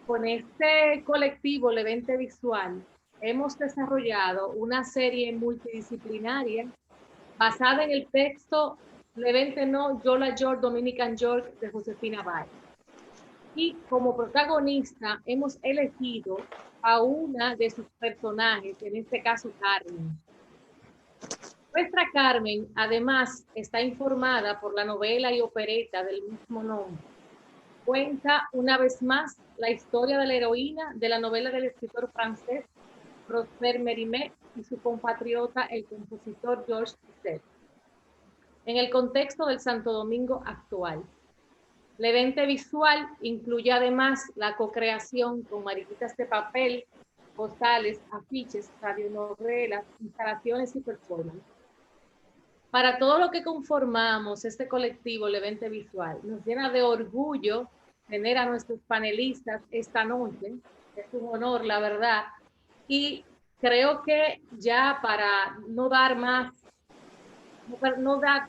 Con este colectivo Levante Visual hemos desarrollado una serie multidisciplinaria basada en el texto Levante No, Yola York, Dominican York de Josefina Báez. Y como protagonista hemos elegido a una de sus personajes, en este caso Carmen. Nuestra Carmen, además, está informada por la novela y opereta del mismo nombre. Cuenta una vez más la historia de la heroína de la novela del escritor francés Prosper Mérimée y su compatriota, el compositor Georges Bizet, en el contexto del Santo Domingo actual. Levante Visual incluye además la co-creación con mariquitas de papel, postales, afiches, radionovelas, instalaciones y performances. Para todo lo que conformamos este colectivo Levante Visual, nos llena de orgullo tener a nuestros panelistas esta noche. Es un honor, la verdad. Y creo que ya para no dar más,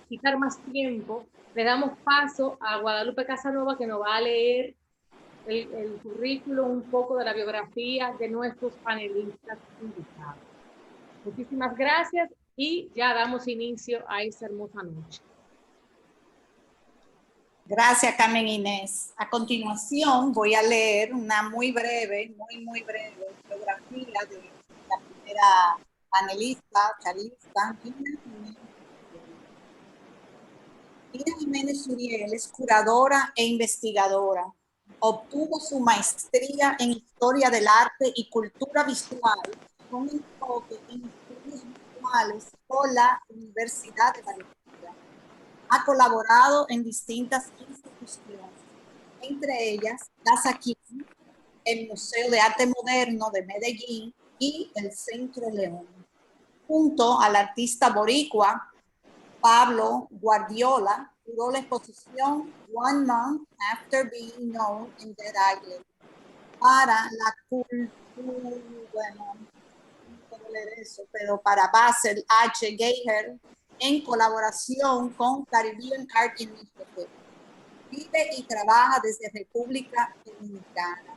quitar más tiempo, le damos paso a Guadalupe Casanova, que nos va a leer el currículum, un poco de la biografía de nuestros panelistas invitados. Muchísimas gracias y ya damos inicio a esta hermosa noche. Gracias, Carmen Inés. A continuación voy a leer una muy breve biografía de la primera panelista, charlista, Gina Jiménez Uriel es curadora e investigadora. Obtuvo su maestría en Historia del Arte y Cultura Visual con enfoque en estudios visuales por la Universidad de Valencia. Ha colaborado en distintas instituciones, entre ellas Casa Quín, el Museo de Arte Moderno de Medellín y el Centro León, junto al artista boricua Pablo Guardiola, curó la exposición One Month After Being Known in Dead Island para la cultura, bueno, no puedo leer eso, pero para Basel H. Geiger, en colaboración con Caribbean Art Initiative. Vive y trabaja desde República Dominicana.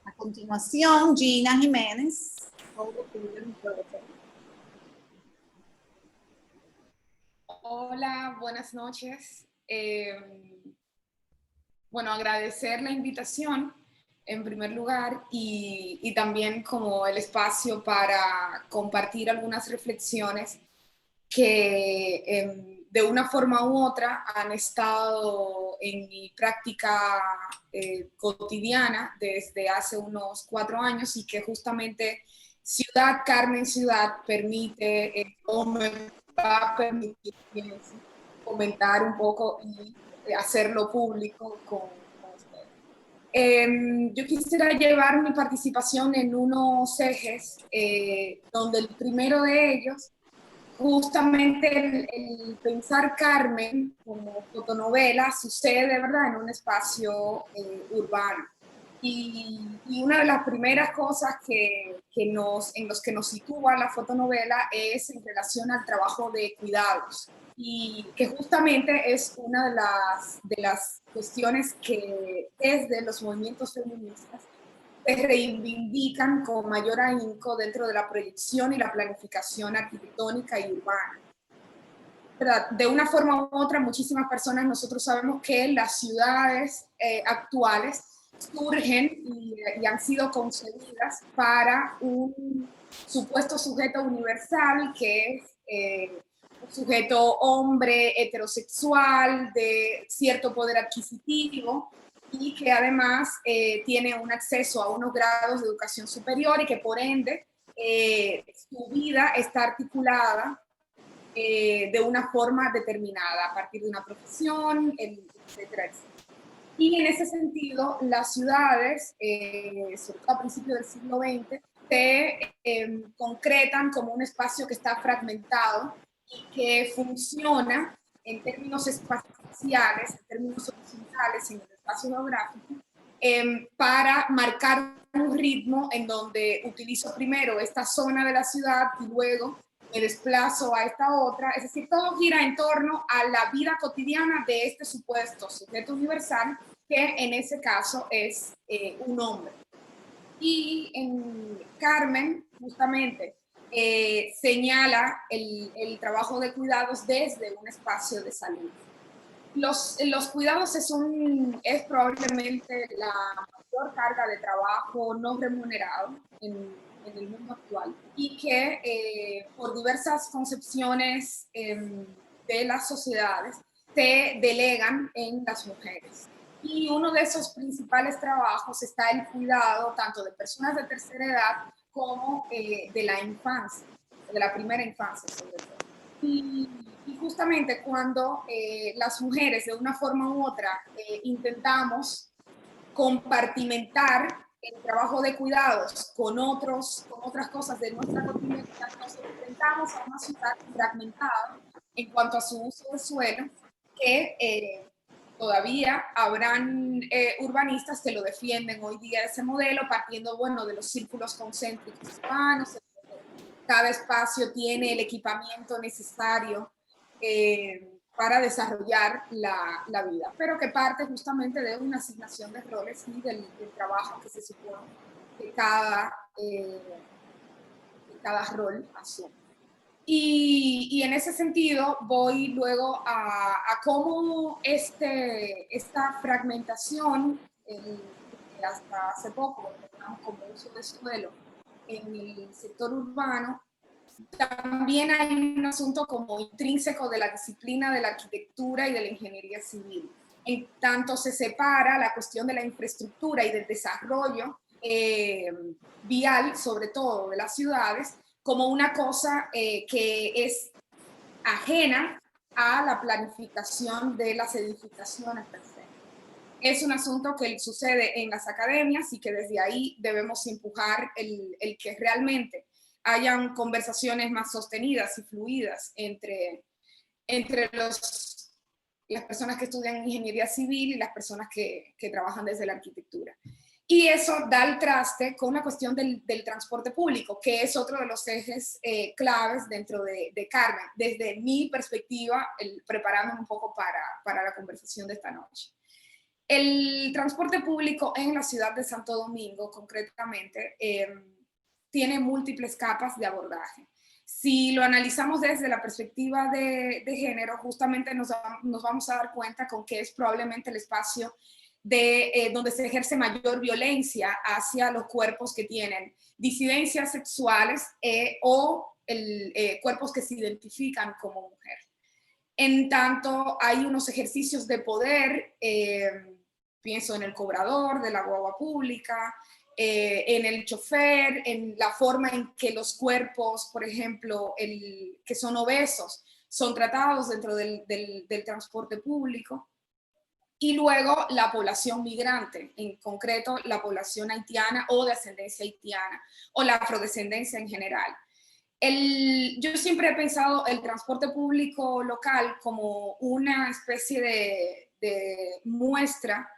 A continuación, Gina Jiménez. Hola, buenas noches. Bueno, agradecer la invitación en primer lugar y también como el espacio para compartir algunas reflexiones que de una forma u otra han estado en mi práctica cotidiana desde hace unos 4 años y que justamente Ciudad Carmen Ciudad permite o me va a permitir comentar un poco y hacerlo público con ustedes. Yo quisiera llevar mi participación en unos ejes donde el primero de ellos, justamente el pensar Carmen como fotonovela, sucede, ¿verdad?, en un espacio urbano. Y una de las primeras cosas en los que nos sitúa la fotonovela es en relación al trabajo de cuidados, y que justamente es una de las cuestiones que desde los movimientos feministas se reivindican con mayor ahínco dentro de la proyección y la planificación arquitectónica y urbana. De una forma u otra, muchísimas personas, nosotros sabemos que las ciudades actuales surgen y han sido concebidas para un supuesto sujeto universal que es un sujeto hombre heterosexual de cierto poder adquisitivo y que además tiene un acceso a unos grados de educación superior y que por ende su vida está articulada de una forma determinada a partir de una profesión, etcétera, etcétera. Y en ese sentido, las ciudades, sobre todo a principios del siglo XX, se concretan como un espacio que está fragmentado y que funciona en términos espaciales, en términos horizontales, en el espacio geográfico, para marcar un ritmo en donde utilizo primero esta zona de la ciudad y luego me desplazo a esta otra. Es decir, todo gira en torno a la vida cotidiana de este supuesto sujeto universal que en ese caso es un hombre. Y en Carmen, justamente, señala el trabajo de cuidados desde un espacio de salud. Los cuidados es probablemente la mayor carga de trabajo no remunerado en el mundo actual y que por diversas concepciones de las sociedades se delegan en las mujeres. Y uno de esos principales trabajos está el cuidado tanto de personas de tercera edad como de la infancia, de la primera infancia sobre todo. Y justamente cuando las mujeres de una forma u otra intentamos compartimentar el trabajo de cuidados con otras cosas de nuestra cotidianidad, nos enfrentamos a una ciudad fragmentada en cuanto a su uso de suelo, que todavía habrán urbanistas que lo defienden hoy día ese modelo, partiendo, bueno, de los círculos concéntricos urbanos. Cada espacio tiene el equipamiento necesario para desarrollar la vida, pero que parte justamente de una asignación de roles y del trabajo que se supone que cada rol asume. Y en ese sentido voy luego a cómo esta fragmentación, hasta hace poco, como uso de suelo en el sector urbano, también hay un asunto como intrínseco de la disciplina de la arquitectura y de la ingeniería civil. En tanto se separa la cuestión de la infraestructura y del desarrollo vial, sobre todo de las ciudades, como una cosa que es ajena a la planificación de las edificaciones per se. Es un asunto que sucede en las academias y que desde ahí debemos empujar el que realmente hayan conversaciones más sostenidas y fluidas entre las personas que estudian ingeniería civil y las personas que trabajan desde la arquitectura. Y eso da el traste con la cuestión del transporte público, que es otro de los ejes claves dentro de Carmen, desde mi perspectiva, preparándome un poco para la conversación de esta noche. El transporte público en la ciudad de Santo Domingo, concretamente, tiene múltiples capas de abordaje. Si lo analizamos desde la perspectiva de género, justamente nos vamos a dar cuenta con que es probablemente el espacio donde se ejerce mayor violencia hacia los cuerpos que tienen disidencias sexuales o cuerpos que se identifican como mujer. En tanto, hay unos ejercicios de poder, pienso en el cobrador de la guagua pública, en el chofer, en la forma en que los cuerpos, por ejemplo, que son obesos, son tratados dentro del transporte público. Y luego la población migrante, en concreto la población haitiana o de ascendencia haitiana, o la afrodescendencia en general. Yo siempre he pensado el transporte público local como una especie de muestra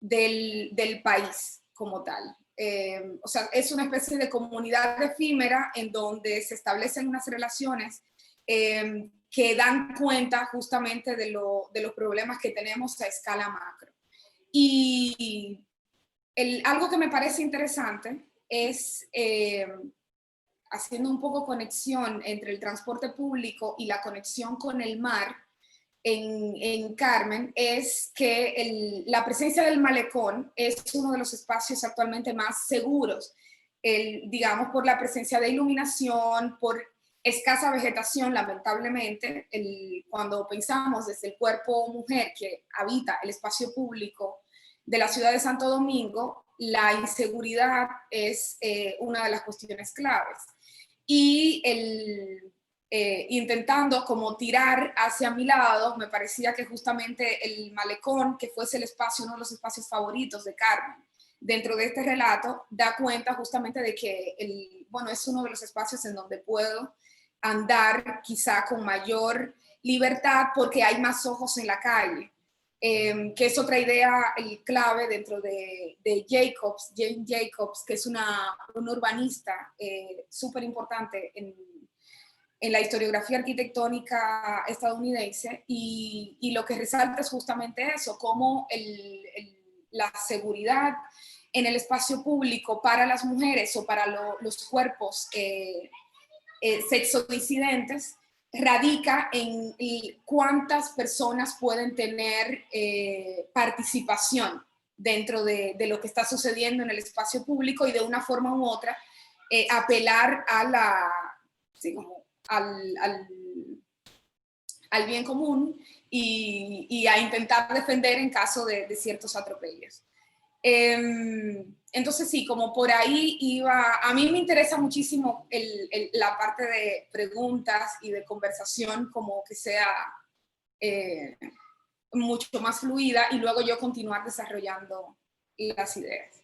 del país como tal. O sea, es una especie de comunidad efímera en donde se establecen unas relaciones que dan cuenta justamente de los problemas que tenemos a escala macro. Y algo que me parece interesante es, haciendo un poco conexión entre el transporte público y la conexión con el mar en Carmen, es que la presencia del malecón es uno de los espacios actualmente más seguros, digamos, por la presencia de iluminación, por escasa vegetación, lamentablemente. Cuando pensamos desde el cuerpo mujer que habita el espacio público de la ciudad de Santo Domingo, la inseguridad es una de las cuestiones claves. Y intentando como tirar hacia mi lado, me parecía que justamente el malecón, que fuese el espacio, uno de los espacios favoritos de Carmen, dentro de este relato, da cuenta justamente de que bueno, es uno de los espacios en donde puedo andar quizá con mayor libertad porque hay más ojos en la calle, que es otra idea clave dentro de Jane Jacobs, que es una urbanista súper importante en la historiografía arquitectónica estadounidense, y lo que resalta es justamente eso, cómo la seguridad en el espacio público para las mujeres o para los cuerpos sexodisidentes radica en cuántas personas pueden tener participación dentro de lo que está sucediendo en el espacio público y de una forma u otra apelar a al bien común y a intentar defender en caso de ciertos atropellos. Entonces sí, como por ahí iba, a mí me interesa muchísimo la parte de preguntas y de conversación como que sea mucho más fluida y luego yo continuar desarrollando las ideas.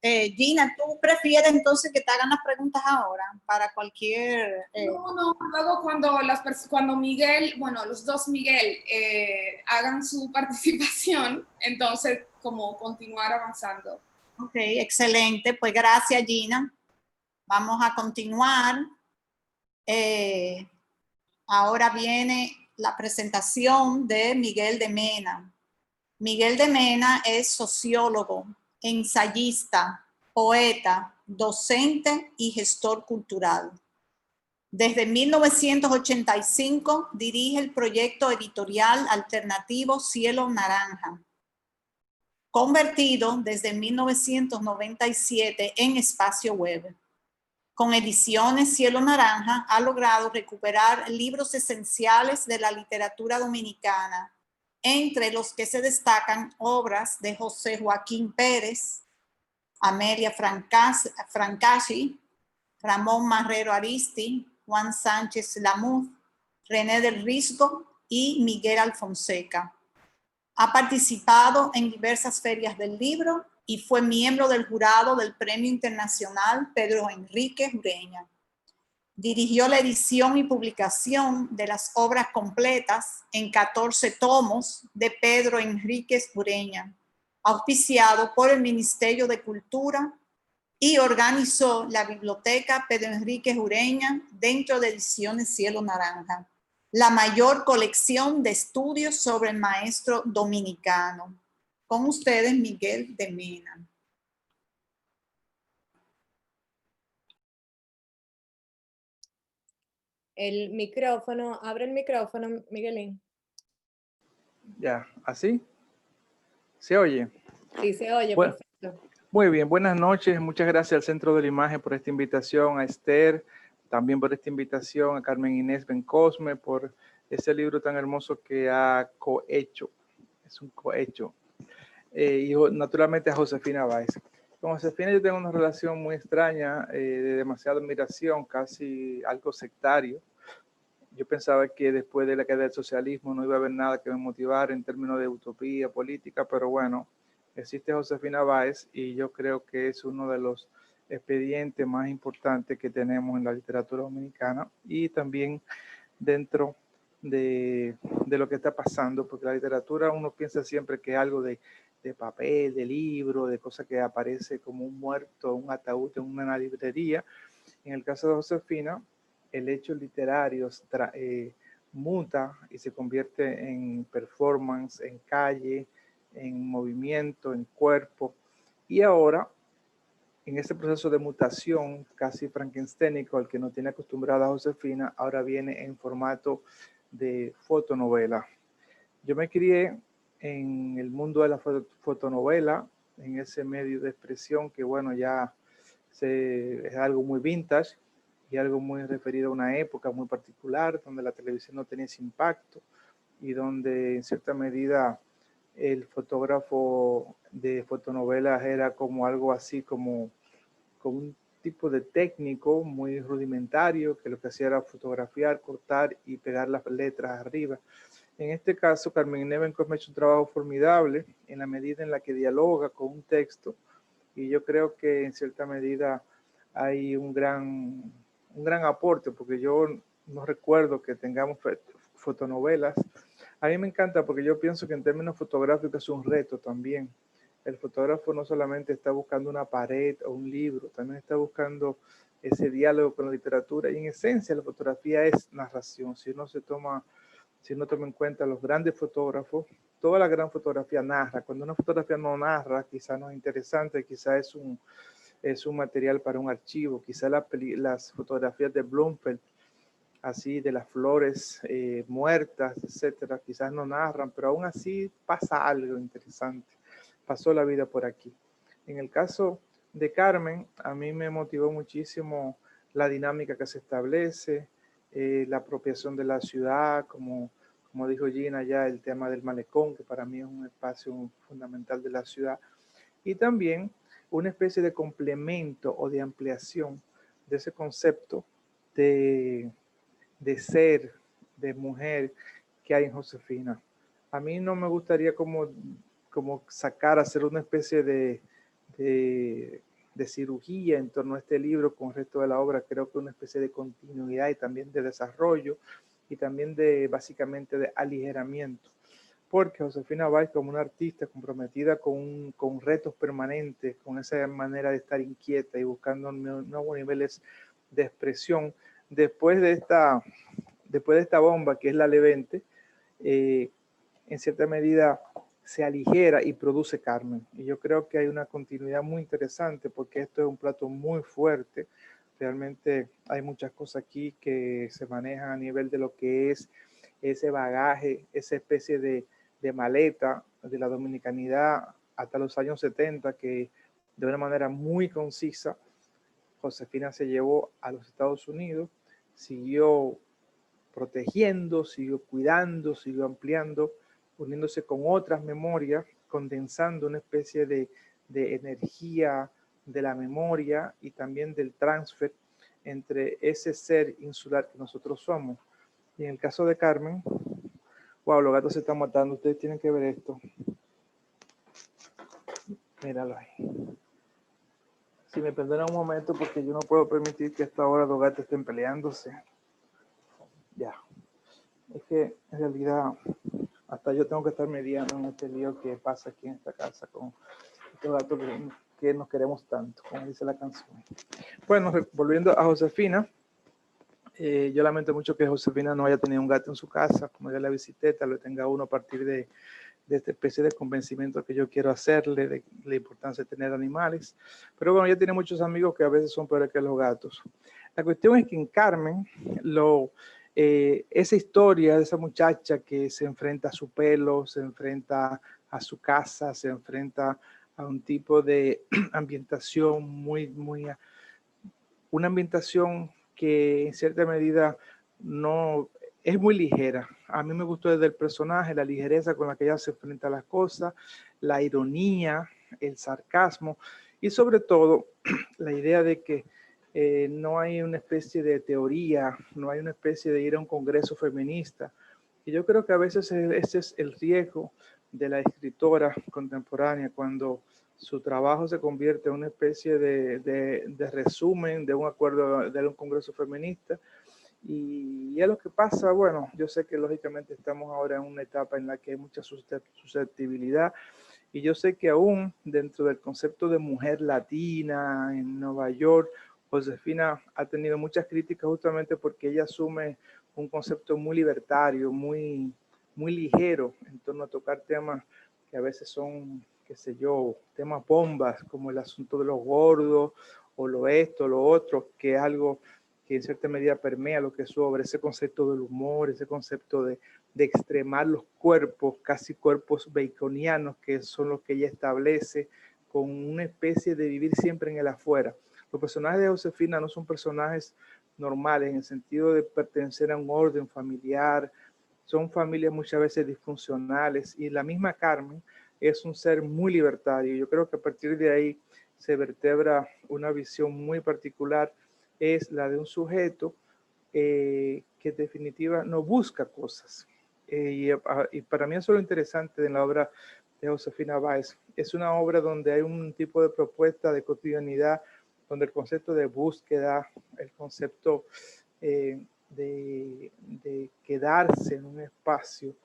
Gina, ¿tú prefieres entonces que te hagan las preguntas ahora para cualquier...? No, luego cuando Miguel, bueno, los dos Miguel hagan su participación, entonces como continuar avanzando. Ok, excelente. Pues gracias, Gina. Vamos a continuar. Ahora viene la presentación de Miguel de Mena. Miguel de Mena es sociólogo, ensayista, poeta, docente y gestor cultural. Desde 1985 dirige el proyecto editorial alternativo Cielo Naranja, convertido desde 1997 en espacio web. Con Ediciones Cielo Naranja ha logrado recuperar libros esenciales de la literatura dominicana, entre los que se destacan obras de José Joaquín Pérez, Amelia Francaschi, Ramón Marrero Aristi, Juan Sánchez Lamuth, René del Risco y Miguel Alfonseca. Ha participado en diversas ferias del libro y fue miembro del jurado del Premio Internacional Pedro Enríquez Ureña. Dirigió la edición y publicación de las obras completas en 14 tomos de Pedro Enríquez Ureña, auspiciado por el Ministerio de Cultura, y organizó la Biblioteca Pedro Enríquez Ureña dentro de Ediciones Cielo Naranja, la mayor colección de estudios sobre el maestro dominicano. Con ustedes, Miguel de Mena. El micrófono, abre el micrófono, Miguelín. Ya, ¿así? ¿Se oye? Sí, se oye, bueno, perfecto. Muy bien, buenas noches. Muchas gracias al Centro de la Imagen por esta invitación, a Esther, también por esta invitación, a Carmen Inés Bencosme, por ese libro tan hermoso que ha cohecho. Es un cohecho. Y naturalmente a Josefina Báez. Con Josefina yo tengo una relación muy extraña, de demasiada admiración, casi algo sectario. Yo pensaba que después de la caída del socialismo no iba a haber nada que me motivara en términos de utopía política, pero bueno, existe Josefina Báez y yo creo que es uno de los expedientes más importantes que tenemos en la literatura dominicana y también dentro de lo que está pasando, porque la literatura uno piensa siempre que es algo de papel, de libro, de cosas que aparece como un muerto, un ataúd en una librería. En el caso de Josefina, el hecho literario muta y se convierte en performance, en calle, en movimiento, en cuerpo. Y ahora, en este proceso de mutación casi frankensteinico al que nos tiene acostumbrada Josefina, ahora viene en formato de fotonovela. Yo me crié en el mundo de la fotonovela, en ese medio de expresión que, bueno, ya es algo muy vintage y algo muy referido a una época muy particular, donde la televisión no tenía ese impacto y donde en cierta medida el fotógrafo de fotonovelas era como algo así como un tipo de técnico muy rudimentario que lo que hacía era fotografiar, cortar y pegar las letras arriba. En este caso, Carmen Inés Bencosme ha hecho un trabajo formidable en la medida en la que dialoga con un texto y yo creo que en cierta medida hay un gran aporte, porque yo no recuerdo que tengamos fotonovelas. A mí me encanta porque yo pienso que en términos fotográficos es un reto también. El fotógrafo no solamente está buscando una pared o un libro, también está buscando ese diálogo con la literatura. Y en esencia la fotografía es narración. Si uno toma en cuenta los grandes fotógrafos, toda la gran fotografía narra. Cuando una fotografía no narra, quizá no es interesante, quizá es un material para un archivo. Quizá las fotografías de Blumfeld, así de las flores muertas, etcétera, quizás no narran, pero aún así pasa algo interesante. Pasó la vida por aquí. En el caso de Carmen, a mí me motivó muchísimo la dinámica que se establece, la apropiación de la ciudad, como dijo Gina ya, el tema del malecón, que para mí es un espacio fundamental de la ciudad, y también una especie de complemento o de ampliación de ese concepto de ser, de mujer que hay en Josefina. A mí no me gustaría como hacer una especie de cirugía en torno a este libro con el resto de la obra. Creo que una especie de continuidad y también de desarrollo y también básicamente de aligeramiento. Porque Josefina Báez, como una artista comprometida con retos permanentes, con esa manera de estar inquieta y buscando nuevos niveles de expresión, después de esta bomba que es la Levente, en cierta medida se aligera y produce Carmen. Y yo creo que hay una continuidad muy interesante porque esto es un plato muy fuerte. Realmente hay muchas cosas aquí que se manejan a nivel de lo que es ese bagaje, esa especie de maleta de la dominicanidad hasta los años 70, que de una manera muy concisa Josefina se llevó a los Estados Unidos, siguió protegiendo, siguió cuidando, siguió ampliando, uniéndose con otras memorias, condensando una especie de energía de la memoria y también del transfer entre ese ser insular que nosotros somos. Y en el caso de Carmen, wow, los gatos se están matando, ustedes tienen que ver esto. Míralo ahí. Si me perdonan un momento, porque yo no puedo permitir que a esta hora los gatos estén peleándose. Ya. Es que en realidad hasta yo tengo que estar mediando en este lío que pasa aquí en esta casa con estos gatos que nos queremos tanto, como dice la canción. Bueno, volviendo a Josefina, yo lamento mucho que Josefina no haya tenido un gato en su casa, como yo la visité, tal vez tenga uno a partir de esta especie de convencimiento que yo quiero hacerle de la importancia de tener animales. Pero bueno, ella tiene muchos amigos que a veces son peores que los gatos. La cuestión es que en Carmen, esa historia de esa muchacha que se enfrenta a su pelo, se enfrenta a su casa, se enfrenta a un tipo de ambientación una ambientación que en cierta medida no es muy ligera. A mí me gustó desde el personaje, la ligereza con la que ella se enfrenta a las cosas, la ironía, el sarcasmo y sobre todo la idea de que no hay una especie de teoría, no hay una especie de ir a un congreso feminista. Y yo creo que a veces ese es el riesgo de la escritora contemporánea cuando su trabajo se convierte en una especie de resumen de un acuerdo de un congreso feminista. Y es lo que pasa. Bueno, yo sé que lógicamente estamos ahora en una etapa en la que hay mucha susceptibilidad y yo sé que aún dentro del concepto de mujer latina en Nueva York, Josefina ha tenido muchas críticas justamente porque ella asume un concepto muy libertario, muy ligero en torno a tocar temas que a veces son, qué sé yo, temas bombas como el asunto de los gordos o lo otro, que es algo que en cierta medida permea lo que es su obra, ese concepto del humor, ese concepto de extremar los cuerpos, casi cuerpos baconianos, que son los que ella establece, con una especie de vivir siempre en el afuera. Los personajes de Josefina no son personajes normales en el sentido de pertenecer a un orden familiar, son familias muchas veces disfuncionales y la misma Carmen es un ser muy libertario. Yo creo que a partir de ahí se vertebra una visión muy particular, es la de un sujeto que en definitiva no busca cosas. Y para mí eso es lo interesante de la obra de Josefina Báez. Es una obra donde hay un tipo de propuesta de cotidianidad, donde el concepto de búsqueda, el concepto de quedarse en un espacio,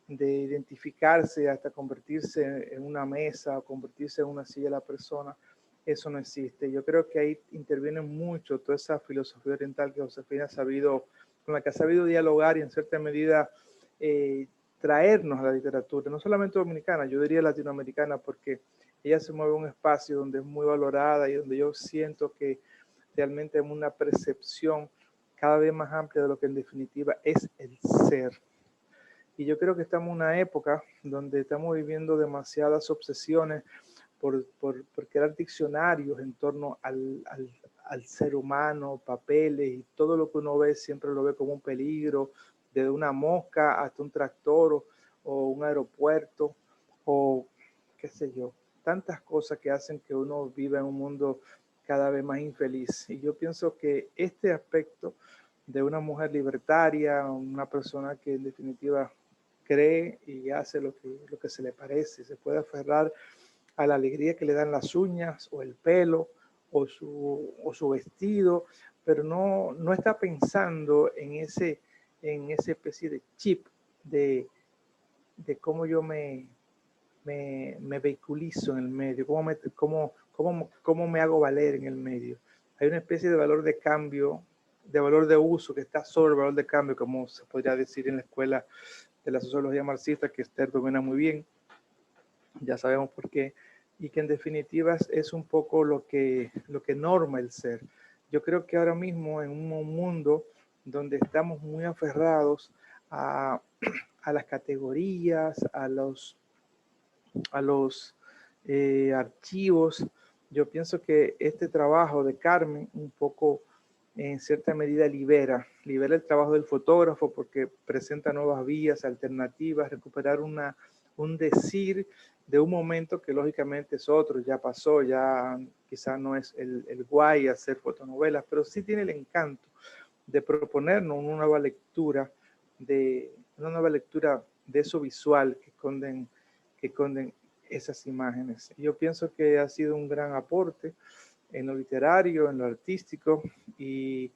de identificarse hasta convertirse en una mesa o convertirse en una silla de la persona, eso no existe. Yo creo que ahí interviene mucho toda esa filosofía oriental que Josefina ha sabido, con la que ha sabido dialogar y en cierta medida traernos a la literatura, no solamente dominicana, yo diría latinoamericana, porque ella se mueve en un espacio donde es muy valorada y donde yo siento que realmente hay una percepción cada vez más amplia de lo que en definitiva es el ser. Y yo creo que estamos en una época donde estamos viviendo demasiadas obsesiones por crear diccionarios en torno al ser humano, papeles y todo lo que uno ve siempre lo ve como un peligro, desde una mosca hasta un tractor o un aeropuerto o qué sé yo, tantas cosas que hacen que uno viva en un mundo cada vez más infeliz. Y yo pienso que este aspecto de una mujer libertaria, una persona que en definitiva cree y hace lo que se le parece, se puede aferrar a la alegría que le dan las uñas o el pelo o su vestido, pero no está pensando en esa especie de chip de cómo yo me vehiculizo en el medio, cómo me hago valer en el medio. Hay una especie de valor de cambio, de valor de uso que está sobre el valor de cambio, como se podría decir en la escuela de la sociología marxista, que Esther domina muy bien, ya sabemos por qué, y que en definitiva es un poco lo que norma el ser. Yo creo que ahora mismo en un mundo donde estamos muy aferrados a las categorías, a los archivos, yo pienso que este trabajo de Carmen un poco en cierta medida libera el trabajo del fotógrafo porque presenta nuevas vías, alternativas, recuperar un decir de un momento que lógicamente es otro, ya pasó, ya quizás no es el guay hacer fotonovelas, pero sí tiene el encanto de proponernos una nueva lectura de eso visual que esconden esas imágenes. Yo pienso que ha sido un gran aporte en lo literario, en lo artístico, y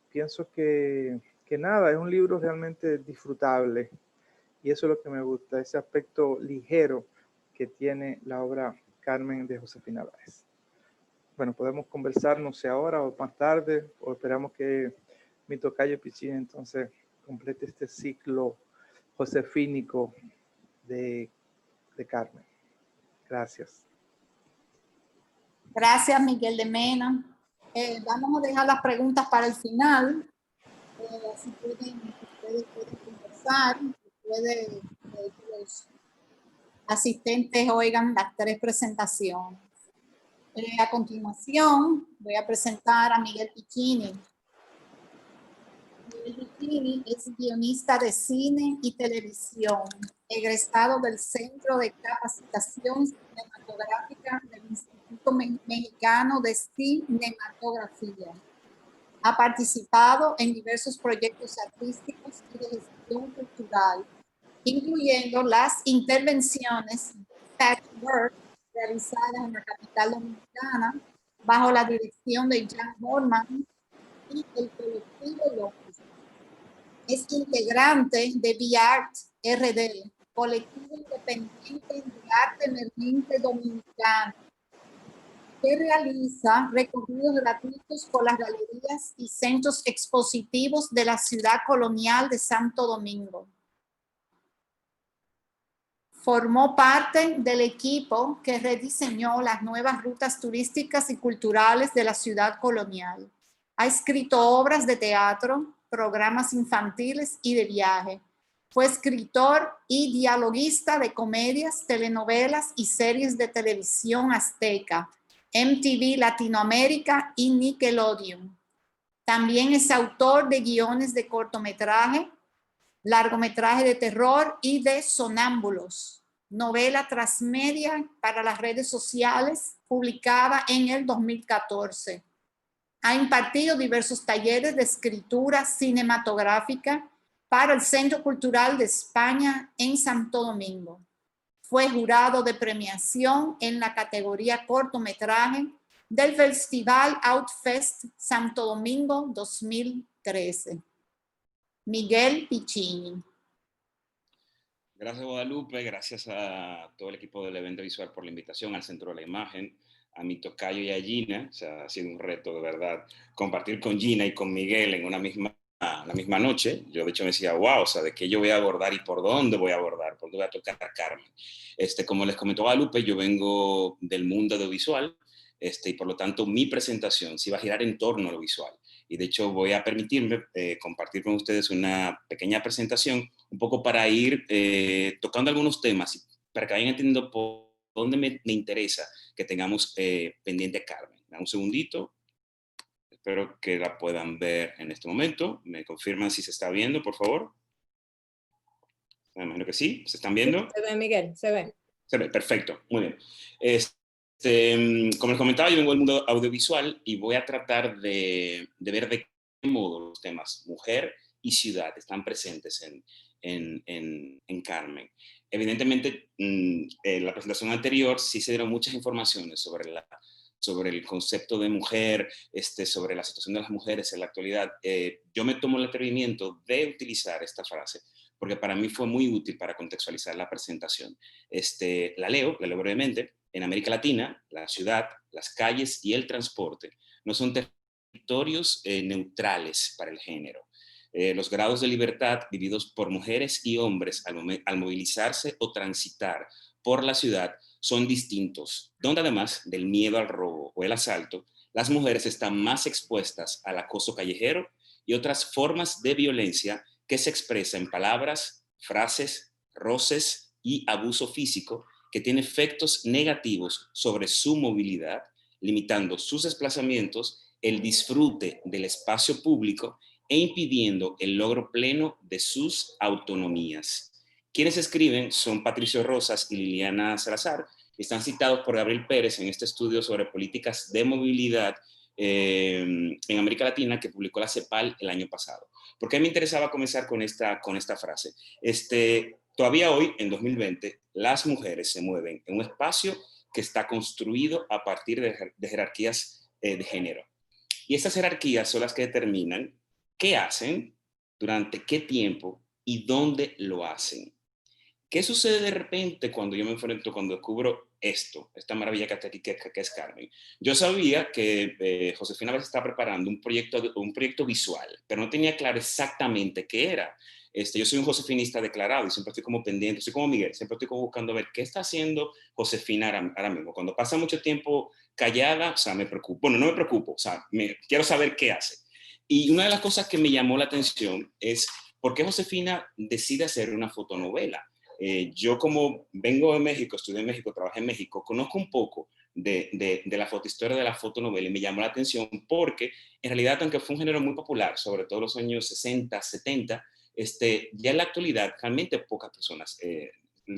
pienso que nada, es un libro realmente disfrutable, y eso es lo que me gusta, ese aspecto ligero que tiene la obra Carmen de Josefina Báez. Bueno, podemos conversar, no sé ahora o más tarde, o esperamos que mi tocayo Pichín entonces complete este ciclo josefínico de Carmen. Gracias. Gracias, Miguel de Mena. Vamos a dejar las preguntas para el final. Así ustedes pueden conversar, los asistentes oigan las 3 presentaciones. A continuación, voy a presentar a Miguel Piccini. Miguel Piccini es guionista de cine y televisión, egresado del Centro de Capacitación Cinematográfica del Instituto Mexicano de Cinematografía. Ha participado en diversos proyectos artísticos y de gestión cultural, incluyendo las intervenciones Patchwork realizadas en la capital dominicana bajo la dirección de Jan Borman y el colectivo Locus. Es integrante de VIART RD, colectivo independiente de arte emergente dominicano, que realiza recorridos gratuitos por las galerías y centros expositivos de la ciudad colonial de Santo Domingo. Formó parte del equipo que rediseñó las nuevas rutas turísticas y culturales de la ciudad colonial. Ha escrito obras de teatro, programas infantiles y de viaje. Fue escritor y dialoguista de comedias, telenovelas y series de televisión azteca, MTV Latinoamérica y Nickelodeon. También es autor de guiones de cortometraje, largometraje de terror y de sonámbulos, novela transmedia para las redes sociales, publicada en el 2014. Ha impartido diversos talleres de escritura cinematográfica para el Centro Cultural de España en Santo Domingo. Fue jurado de premiación en la categoría cortometraje del Festival Outfest Santo Domingo 2013. Miguel Piccini. Gracias, Guadalupe. Gracias a todo el equipo del evento visual por la invitación al Centro de la Imagen, a mi tocayo y a Gina. O sea, ha sido un reto, de verdad, compartir con Gina y con Miguel en la misma noche. Yo, de hecho, me decía, wow, o sea, ¿de qué yo voy a abordar y por dónde voy a abordar? ¿Por dónde voy a tocar a Carmen? Como les comentó Guadalupe, yo vengo del mundo audiovisual, y por lo tanto mi presentación se va a girar en torno a lo visual. Y de hecho voy a permitirme compartir con ustedes una pequeña presentación, un poco para ir tocando algunos temas, para que vayan entendiendo por dónde me interesa que tengamos pendiente a Carmen. Dame un segundito. Espero que la puedan ver en este momento. ¿Me confirman si se está viendo, por favor? Me imagino que sí. ¿Se están viendo? Se ve, Miguel, se ve. Se ve, perfecto. Muy bien. Como les comentaba, yo vengo del mundo audiovisual y voy a tratar de ver de qué modo los temas mujer y ciudad están presentes en Carmen. Evidentemente, en la presentación anterior sí se dieron muchas informaciones sobre el concepto de mujer, sobre la situación de las mujeres en la actualidad. Yo me tomo el atrevimiento de utilizar esta frase porque para mí fue muy útil para contextualizar la presentación. La leo brevemente. En América Latina, la ciudad, las calles y el transporte no son territorios neutrales para el género. Los grados de libertad vividos por mujeres y hombres al movilizarse o transitar por la ciudad son distintos, donde además del miedo al robo o el asalto, las mujeres están más expuestas al acoso callejero y otras formas de violencia que se expresa en palabras, frases, roces y abuso físico que tiene efectos negativos sobre su movilidad, limitando sus desplazamientos, el disfrute del espacio público e impidiendo el logro pleno de sus autonomías. Quienes escriben son Patricio Rosas y Liliana Salazar, y están citados por Gabriel Pérez en este estudio sobre políticas de movilidad en América Latina que publicó la CEPAL el año pasado. ¿Por qué me interesaba comenzar con esta frase? Todavía hoy, en 2020, las mujeres se mueven en un espacio que está construido a partir de jerarquías de género. Y estas jerarquías son las que determinan qué hacen, durante qué tiempo y dónde lo hacen. ¿Qué sucede de repente cuando yo me enfrento, cuando descubro esta maravilla que es Carmen? Yo sabía que Josefina a veces estaba preparando un proyecto visual, pero no tenía claro exactamente qué era. Yo soy un josefinista declarado y siempre estoy como pendiente, soy como Miguel, siempre estoy como buscando ver qué está haciendo Josefina ahora mismo. Cuando pasa mucho tiempo callada, o sea, me preocupo. Bueno, no me preocupo, o sea, quiero saber qué hace. Y una de las cosas que me llamó la atención es por qué Josefina decide hacer una fotonovela. Yo como vengo de México, estudié en México, trabajé en México, conozco un poco de la fotohistoria de la fotonovela y me llamó la atención porque en realidad, aunque fue un género muy popular, sobre todo en los años 60, 70, ya en la actualidad realmente pocas personas,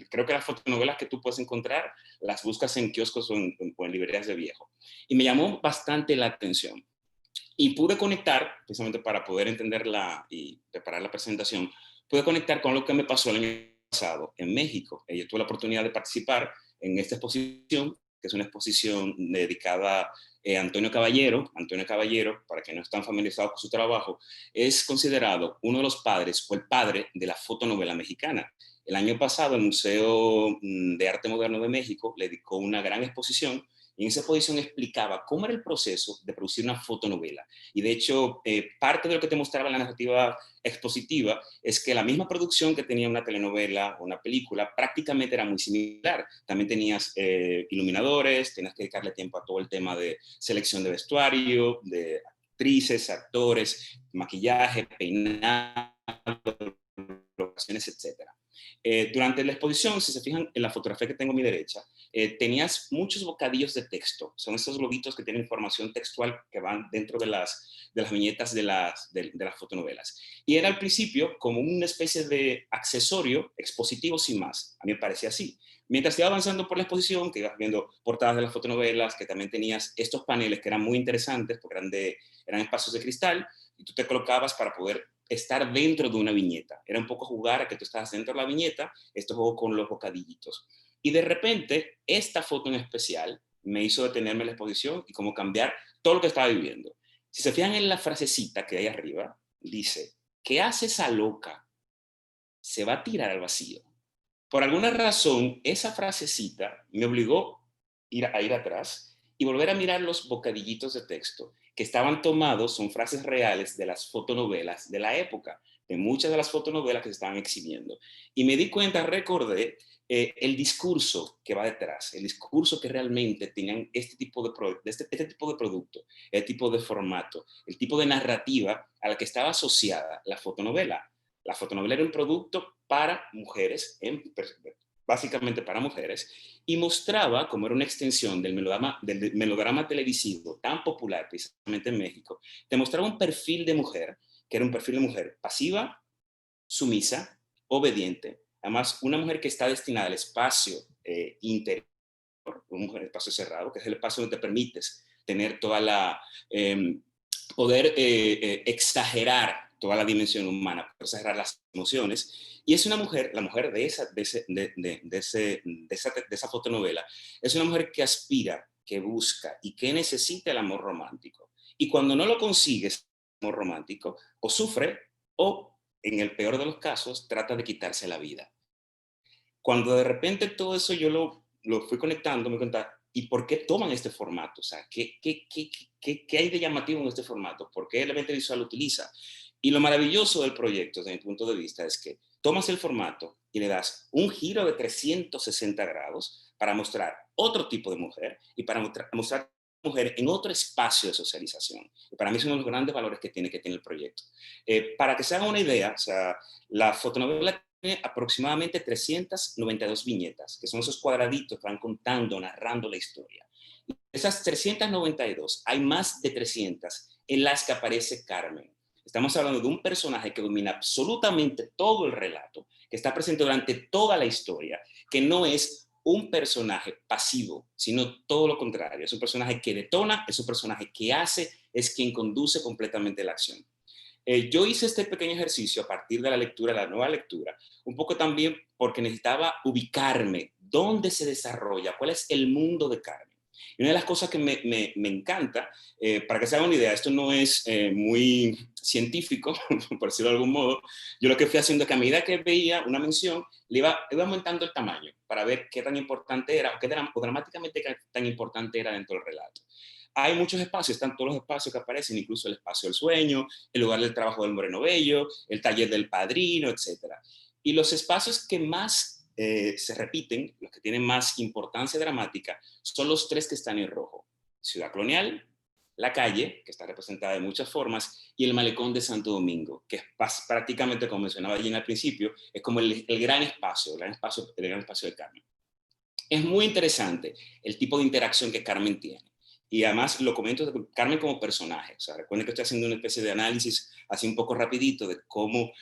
creo que las fotonovelas que tú puedes encontrar las buscas en kioscos o en librerías de viejo. Y me llamó bastante la atención. Y pude conectar, precisamente para poder entenderla y preparar la presentación, pude conectar con lo que me pasó el año pasado en México. Yo tuve la oportunidad de participar en esta exposición, que es una exposición dedicada a Antonio Caballero. Antonio Caballero, para quienes no están familiarizados con su trabajo, es considerado uno de los padres o el padre de la fotonovela mexicana. El año pasado el Museo de Arte Moderno de México le dedicó una gran exposición y en esa exposición explicaba cómo era el proceso de producir una fotonovela. Y de hecho, parte de lo que te mostraba la narrativa expositiva es que la misma producción que tenía una telenovela o una película prácticamente era muy similar. También tenías iluminadores, tenías que dedicarle tiempo a todo el tema de selección de vestuario, de actrices, actores, maquillaje, peinado, locaciones, etc. Durante la exposición, si se fijan en la fotografía que tengo a mi derecha, tenías muchos bocadillos de texto. Son esos globitos que tienen información textual que van dentro de las viñetas de las fotonovelas. Y era al principio como una especie de accesorio expositivo sin más. A mí me parecía así. Mientras iba avanzando por la exposición, que ibas viendo portadas de las fotonovelas, que también tenías estos paneles que eran muy interesantes porque eran espacios de cristal y tú te colocabas para poder estar dentro de una viñeta. Era un poco jugar a que tú estabas dentro de la viñeta, esto juego con los bocadillitos. Y de repente, esta foto en especial me hizo detenerme en la exposición y como cambiar todo lo que estaba viviendo. Si se fijan en la frasecita que hay arriba, dice, ¿qué hace esa loca? Se va a tirar al vacío. Por alguna razón, esa frasecita me obligó a ir atrás y volver a mirar los bocadillitos de texto que estaban tomados, son frases reales de las fotonovelas de la época, de muchas de las fotonovelas que se estaban exhibiendo. Y me di cuenta, recordé el discurso que va detrás, el discurso que realmente tenían este tipo de producto, el tipo de formato, el tipo de narrativa a la que estaba asociada la fotonovela. La fotonovela era un producto para mujeres, básicamente para mujeres, y mostraba, como era una extensión del melodrama televisivo tan popular precisamente en México, te mostraba un perfil de mujer, que era un perfil de mujer pasiva, sumisa, obediente, además una mujer que está destinada al espacio interior, un espacio cerrado, que es el espacio donde te permites tener toda la, poder exagerar toda la dimensión humana, poder exagerar las emociones. Y es una mujer, la mujer de esa fotonovela, es una mujer que aspira, que busca y que necesita el amor romántico. Y cuando no lo consigue, ese amor romántico, o sufre o, en el peor de los casos, trata de quitarse la vida. Cuando de repente todo eso yo lo fui conectando, me cuenta, ¿y por qué toman este formato? O sea, ¿qué hay de llamativo en este formato? ¿Por qué el elemento visual lo utiliza? Y lo maravilloso del proyecto, desde mi punto de vista, es que tomas el formato y le das un giro de 360 grados para mostrar otro tipo de mujer y para mostrar mujer en otro espacio de socialización. Y para mí es uno de los grandes valores que tiene el proyecto. Para que se hagan una idea, o sea, la fotonovela tiene aproximadamente 392 viñetas, que son esos cuadraditos que van contando, narrando la historia. Y de esas 392, hay más de 300 en las que aparece Carmen. Estamos hablando de un personaje que domina absolutamente todo el relato, que está presente durante toda la historia, que no es un personaje pasivo, sino todo lo contrario. Es un personaje que detona, es un personaje que hace, es quien conduce completamente la acción. Yo hice este pequeño ejercicio a partir de la lectura, la nueva lectura, un poco también porque necesitaba ubicarme, dónde se desarrolla, cuál es el mundo de Carmen. Y una de las cosas que me encanta, para que se hagan una idea, esto no es muy científico, por decirlo de algún modo, yo lo que fui haciendo es que a medida que veía una mención, le iba aumentando el tamaño para ver qué tan importante era, o dramáticamente tan importante era dentro del relato. Hay muchos espacios, están todos los espacios que aparecen, incluso el espacio del sueño, el lugar del trabajo del Moreno Bello, el taller del padrino, etc. Y los espacios que más se repiten, los que tienen más importancia dramática, son los tres que están en rojo. Ciudad Colonial, la calle, que está representada de muchas formas, y el malecón de Santo Domingo, que es prácticamente, como mencionaba allí al principio, es como el gran espacio de Carmen. Es muy interesante el tipo de interacción que Carmen tiene. Y además lo comento de Carmen como personaje. O sea, recuerden que estoy haciendo una especie de análisis así un poco rapidito de cómo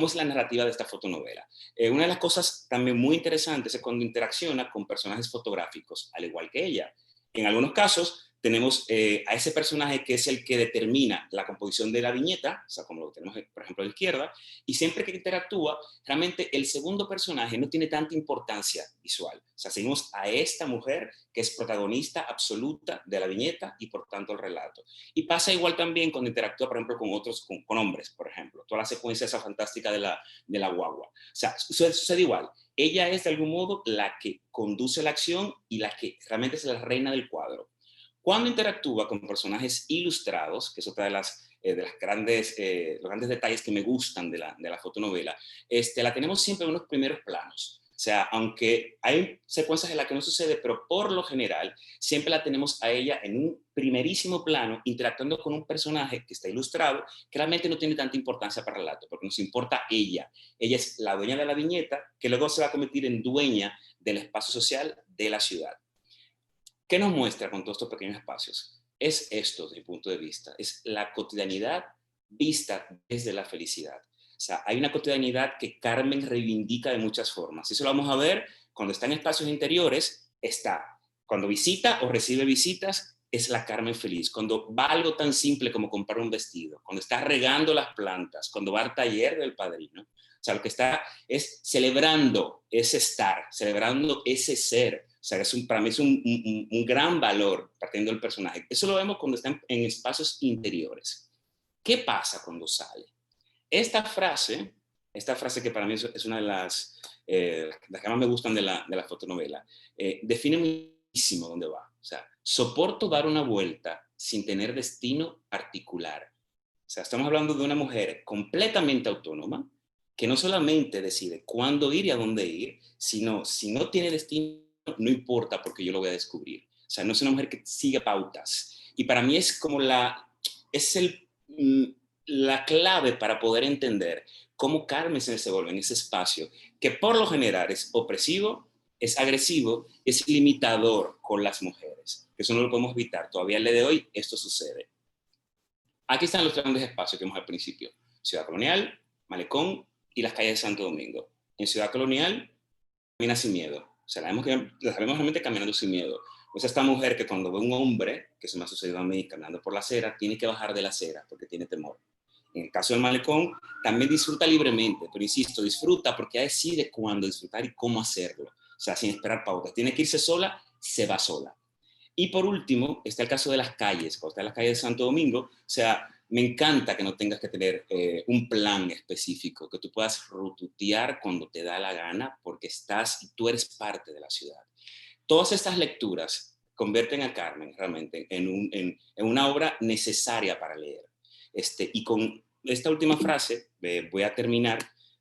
es la narrativa de esta fotonovela. Una de las cosas también muy interesantes es cuando interacciona con personajes fotográficos, al igual que ella. En algunos casos tenemos a ese personaje que es el que determina la composición de la viñeta, o sea, como lo tenemos, por ejemplo, a la izquierda, y siempre que interactúa, realmente el segundo personaje no tiene tanta importancia visual. O sea, seguimos a esta mujer que es protagonista absoluta de la viñeta y, por tanto, el relato. Y pasa igual también cuando interactúa, por ejemplo, con hombres, por ejemplo. Toda la secuencia esa fantástica de la guagua. O sea, sucede igual. Ella es, de algún modo, la que conduce la acción y la que realmente es la reina del cuadro. Cuando interactúa con personajes ilustrados, que es otra de los grandes detalles que me gustan de la fotonovela, la tenemos siempre en unos primeros planos. O sea, aunque hay secuencias en las que no sucede, pero por lo general siempre la tenemos a ella en un primerísimo plano interactuando con un personaje que está ilustrado, que realmente no tiene tanta importancia para el relato, porque nos importa ella. Ella es la dueña de la viñeta, que luego se va a convertir en dueña del espacio social de la ciudad. ¿Qué nos muestra con todos estos pequeños espacios? Es esto, desde mi punto de vista, es la cotidianidad vista desde la felicidad. O sea, hay una cotidianidad que Carmen reivindica de muchas formas. Eso lo vamos a ver cuando está en espacios interiores, cuando visita o recibe visitas, es la Carmen feliz. Cuando va a algo tan simple como comprar un vestido, cuando está regando las plantas, cuando va al taller del padrino. O sea, lo que está es celebrando ese estar, celebrando ese ser. O sea, para mí es un gran valor partiendo del personaje. Eso lo vemos cuando está en espacios interiores. ¿Qué pasa cuando sale? Esta frase que para mí es una de las que más me gustan de la fotonovela, define muchísimo dónde va. O sea, soporto dar una vuelta sin tener destino particular. O sea, estamos hablando de una mujer completamente autónoma, que no solamente decide cuándo ir y a dónde ir, sino si no tiene destino, no importa porque yo lo voy a descubrir. O sea, no es una mujer que sigue pautas. Y para mí es como la clave para poder entender cómo Carmen se desenvuelve en ese espacio, que por lo general es opresivo, es agresivo, es limitador con las mujeres. Eso no lo podemos evitar. Todavía al día de hoy esto sucede. Aquí están los grandes espacios que vimos al principio. Ciudad Colonial, Malecón y las calles de Santo Domingo. En Ciudad Colonial, camina sin miedo. O sea, la vemos realmente caminando sin miedo. Pues esta mujer que cuando ve un hombre, que se me ha sucedido a mí, caminando por la acera, tiene que bajar de la acera porque tiene temor. En el caso del Malecón, también disfruta libremente, pero insisto, disfruta porque ella decide cuándo disfrutar y cómo hacerlo. O sea, sin esperar pautas. Tiene que irse sola, se va sola. Y por último, está el caso de las calles. Cuando está en las calles de Santo Domingo, o sea, me encanta que no tengas que tener un plan específico, que tú puedas rututear cuando te da la gana, porque tú eres parte de la ciudad. Todas estas lecturas convierten a Carmen realmente en una obra necesaria para leer. Y con esta última frase voy a terminar,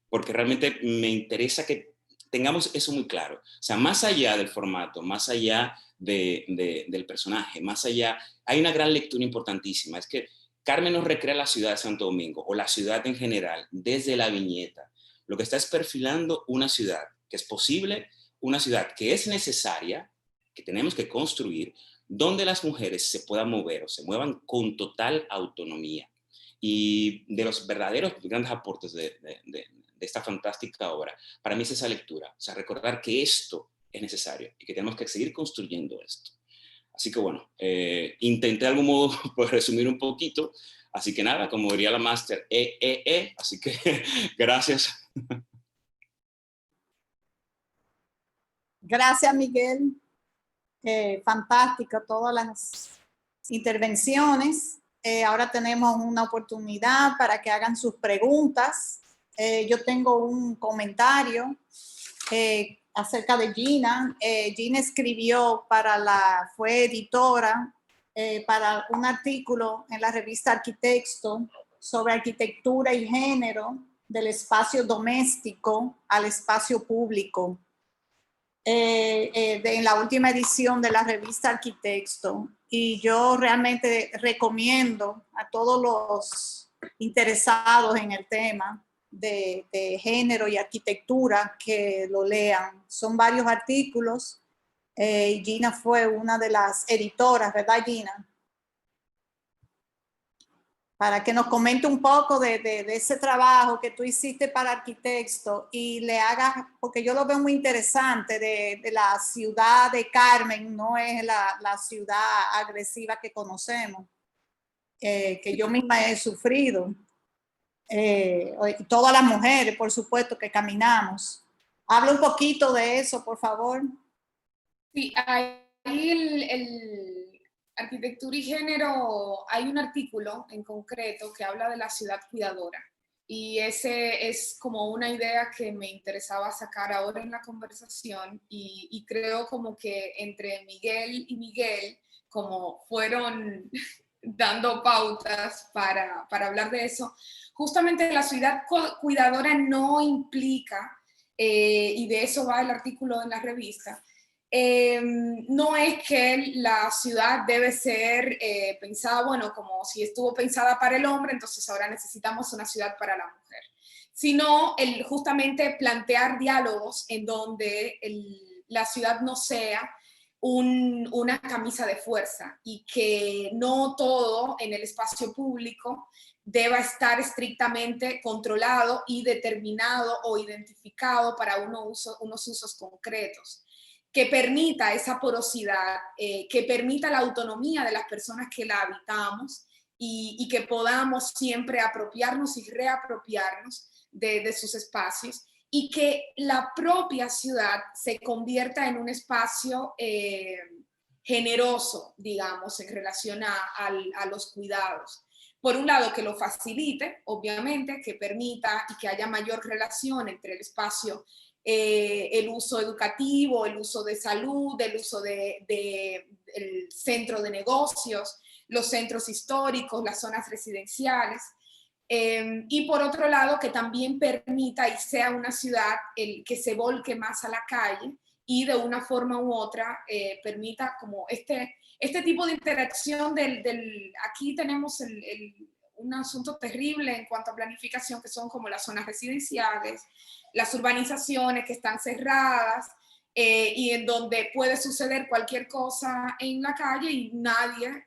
porque realmente me interesa que tengamos eso muy claro. O sea, más allá del formato, más allá del personaje, más allá, hay una gran lectura importantísima. Es que Carmen nos recrea la ciudad de Santo Domingo, o la ciudad en general, desde la viñeta. Lo que está es perfilando una ciudad que es posible, una ciudad que es necesaria, que tenemos que construir, donde las mujeres se puedan mover o se muevan con total autonomía. Y de los verdaderos grandes aportes de esta fantástica obra, para mí es esa lectura, o sea, recordar que esto es necesario y que tenemos que seguir construyendo esto. Así que bueno, intenté de algún modo pues, resumir un poquito, así que nada, como diría la máster, así que gracias. Gracias, Miguel. Fantástico todas las intervenciones. Ahora tenemos una oportunidad para que hagan sus preguntas. Yo tengo un comentario acerca de Gina. Gina escribió fue editora para un artículo en la revista Arquitecto sobre arquitectura y género del espacio doméstico al espacio público. En la última edición de la revista Arquitecto, y yo realmente recomiendo a todos los interesados en el tema de género y arquitectura que lo lean. Son varios artículos y Gina fue una de las editoras, ¿verdad, Gina? Para que nos comente un poco de ese trabajo que tú hiciste para Arquitecto y le hagas, porque yo lo veo muy interesante, de la ciudad de Carmen, no es la ciudad agresiva que conocemos, que yo misma he sufrido, todas las mujeres, por supuesto, que caminamos. Habla un poquito de eso, por favor. Sí, ahí el Arquitectura y Género, hay un artículo en concreto que habla de la ciudad cuidadora. Y ese es como una idea que me interesaba sacar ahora en la conversación y creo como que entre Miguel y Miguel, como fueron dando pautas para hablar de eso, justamente la ciudad cuidadora no implica, y de eso va el artículo en la revista, no es que la ciudad debe ser pensada, bueno, como si estuvo pensada para el hombre, entonces ahora necesitamos una ciudad para la mujer, sino justamente plantear diálogos en donde la ciudad no sea una camisa de fuerza y que no todo en el espacio público deba estar estrictamente controlado y determinado o identificado para unos usos concretos, que permita esa porosidad, que permita la autonomía de las personas que la habitamos y que podamos siempre apropiarnos y reapropiarnos de sus espacios y que la propia ciudad se convierta en un espacio generoso, digamos, en relación a los cuidados. Por un lado, que lo facilite, obviamente, que permita y que haya mayor relación entre el espacio el uso educativo, el uso de salud, el uso del centro de negocios, los centros históricos, las zonas residenciales. Y por otro lado, que también permita y sea una ciudad que se volque más a la calle y de una forma u otra permita como este tipo de interacción aquí tenemos un asunto terrible en cuanto a planificación, que son como las zonas residenciales, las urbanizaciones que están cerradas, y en donde puede suceder cualquier cosa en la calle y nadie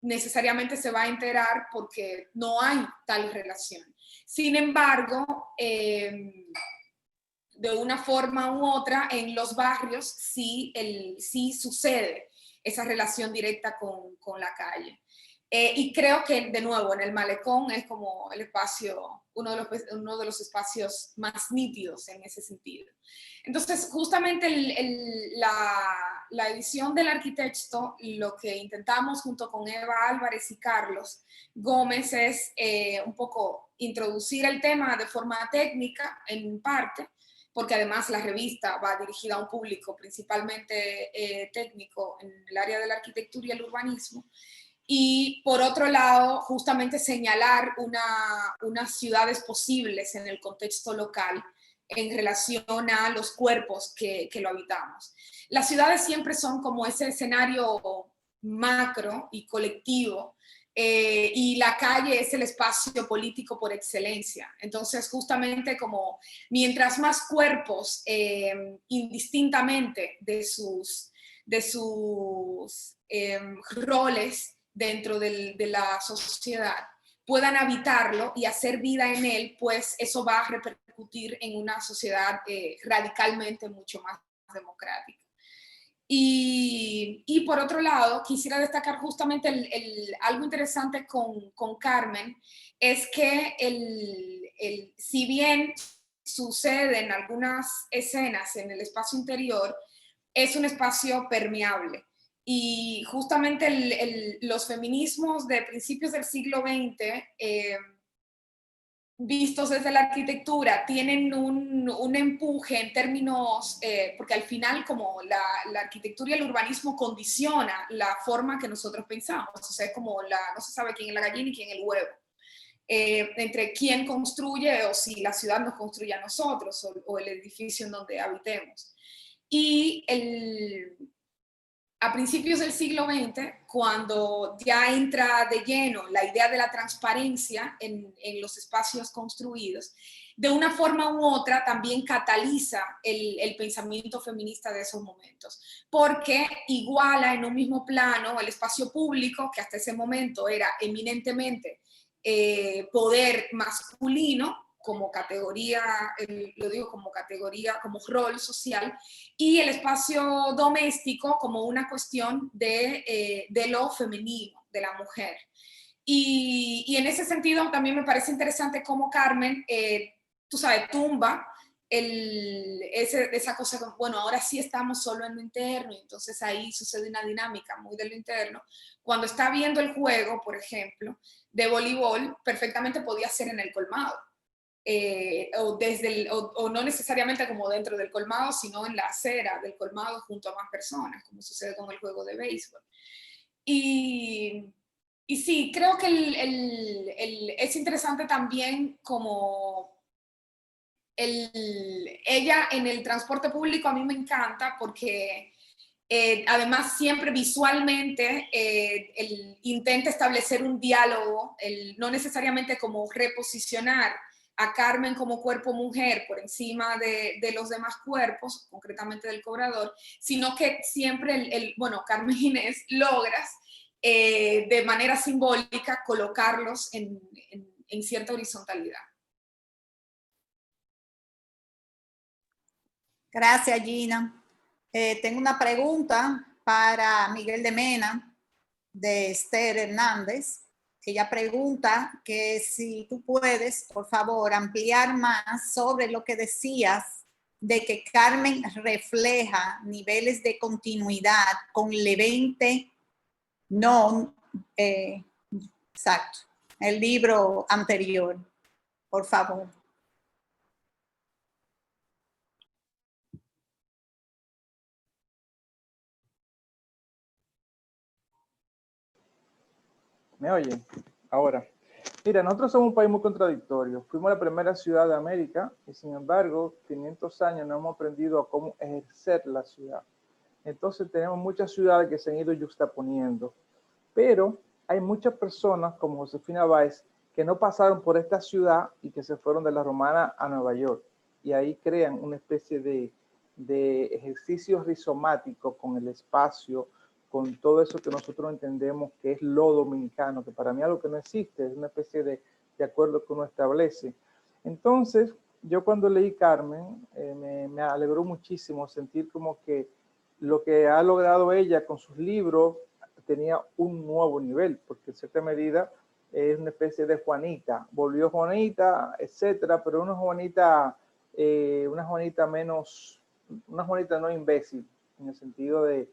necesariamente se va a enterar porque no hay tal relación. Sin embargo, de una forma u otra, en los barrios sí sucede esa relación directa con la calle. Y creo que, de nuevo, en el malecón es como el espacio, uno de los espacios más nítidos en ese sentido. Entonces, justamente la edición del arquitecto, lo que intentamos junto con Eva Álvarez y Carlos Gómez es un poco introducir el tema de forma técnica, en parte, porque además la revista va dirigida a un público principalmente técnico en el área de la arquitectura y el urbanismo. Y por otro lado, justamente señalar unas ciudades posibles en el contexto local en relación a los cuerpos que lo habitamos. Las ciudades siempre son como ese escenario macro y colectivo, y la calle es el espacio político por excelencia. Entonces, justamente como mientras más cuerpos, indistintamente de sus roles dentro de la sociedad, puedan habitarlo y hacer vida en él, pues eso va a repercutir en una sociedad radicalmente mucho más democrática. Y por otro lado, quisiera destacar justamente algo interesante con Carmen, es que si bien suceden algunas escenas en el espacio interior, es un espacio permeable. Y justamente los feminismos de principios del siglo XX, vistos desde la arquitectura, tienen un empuje en términos, porque al final como la arquitectura y el urbanismo condiciona la forma que nosotros pensamos, o sea, es como no se sabe quién es la gallina y quién es el huevo, entre quién construye o si la ciudad nos construye a nosotros o el edificio en donde habitemos. Y a principios del siglo XX, cuando ya entra de lleno la idea de la transparencia en los espacios construidos, de una forma u otra también cataliza el pensamiento feminista de esos momentos, porque iguala en un mismo plano el espacio público, que hasta ese momento era eminentemente poder masculino, como categoría, lo digo como categoría, como rol social, y el espacio doméstico como una cuestión de lo femenino, de la mujer. Y en ese sentido también me parece interesante cómo Carmen, tú sabes, tumba esa cosa, bueno, ahora sí estamos solo en lo interno, y entonces ahí sucede una dinámica muy de lo interno. Cuando está viendo el juego, por ejemplo, de voleibol, perfectamente podía ser en el colmado. O no necesariamente como dentro del colmado, sino en la acera del colmado junto a más personas, como sucede con el juego de béisbol. Y sí, creo que es interesante también como ella en el transporte público a mí me encanta porque además siempre visualmente intenta establecer un diálogo, no necesariamente como reposicionar a Carmen como cuerpo mujer por encima de los demás cuerpos, concretamente del cobrador, sino que siempre bueno, Carmen Inés logras de manera simbólica colocarlos en cierta horizontalidad. Gracias, Gina. Tengo una pregunta para Miguel de Mena, de Esther Hernández. Ella pregunta que si tú puedes, por favor, ampliar más sobre lo que decías de que Carmen refleja niveles de continuidad con Levente, exacto, el libro anterior, por favor. ¿Me oyen? Ahora, mira, nosotros somos un país muy contradictorio. Fuimos la primera ciudad de América y sin embargo, 500 años no hemos aprendido a cómo ejercer la ciudad. Entonces tenemos muchas ciudades que se han ido yuxtaponiendo. Pero hay muchas personas como Josefina Báez que no pasaron por esta ciudad y que se fueron de la Romana a Nueva York. Y ahí crean una especie de ejercicio rizomático con el espacio, con todo eso que nosotros entendemos que es lo dominicano, que para mí algo que no existe, es una especie de acuerdo que uno establece. Entonces, yo cuando leí Carmen, me alegró muchísimo sentir como que lo que ha logrado ella con sus libros tenía un nuevo nivel, porque en cierta medida es una especie de Juanita. Volvió Juanita, etcétera, pero una Juanita menos, una Juanita no imbécil, en el sentido de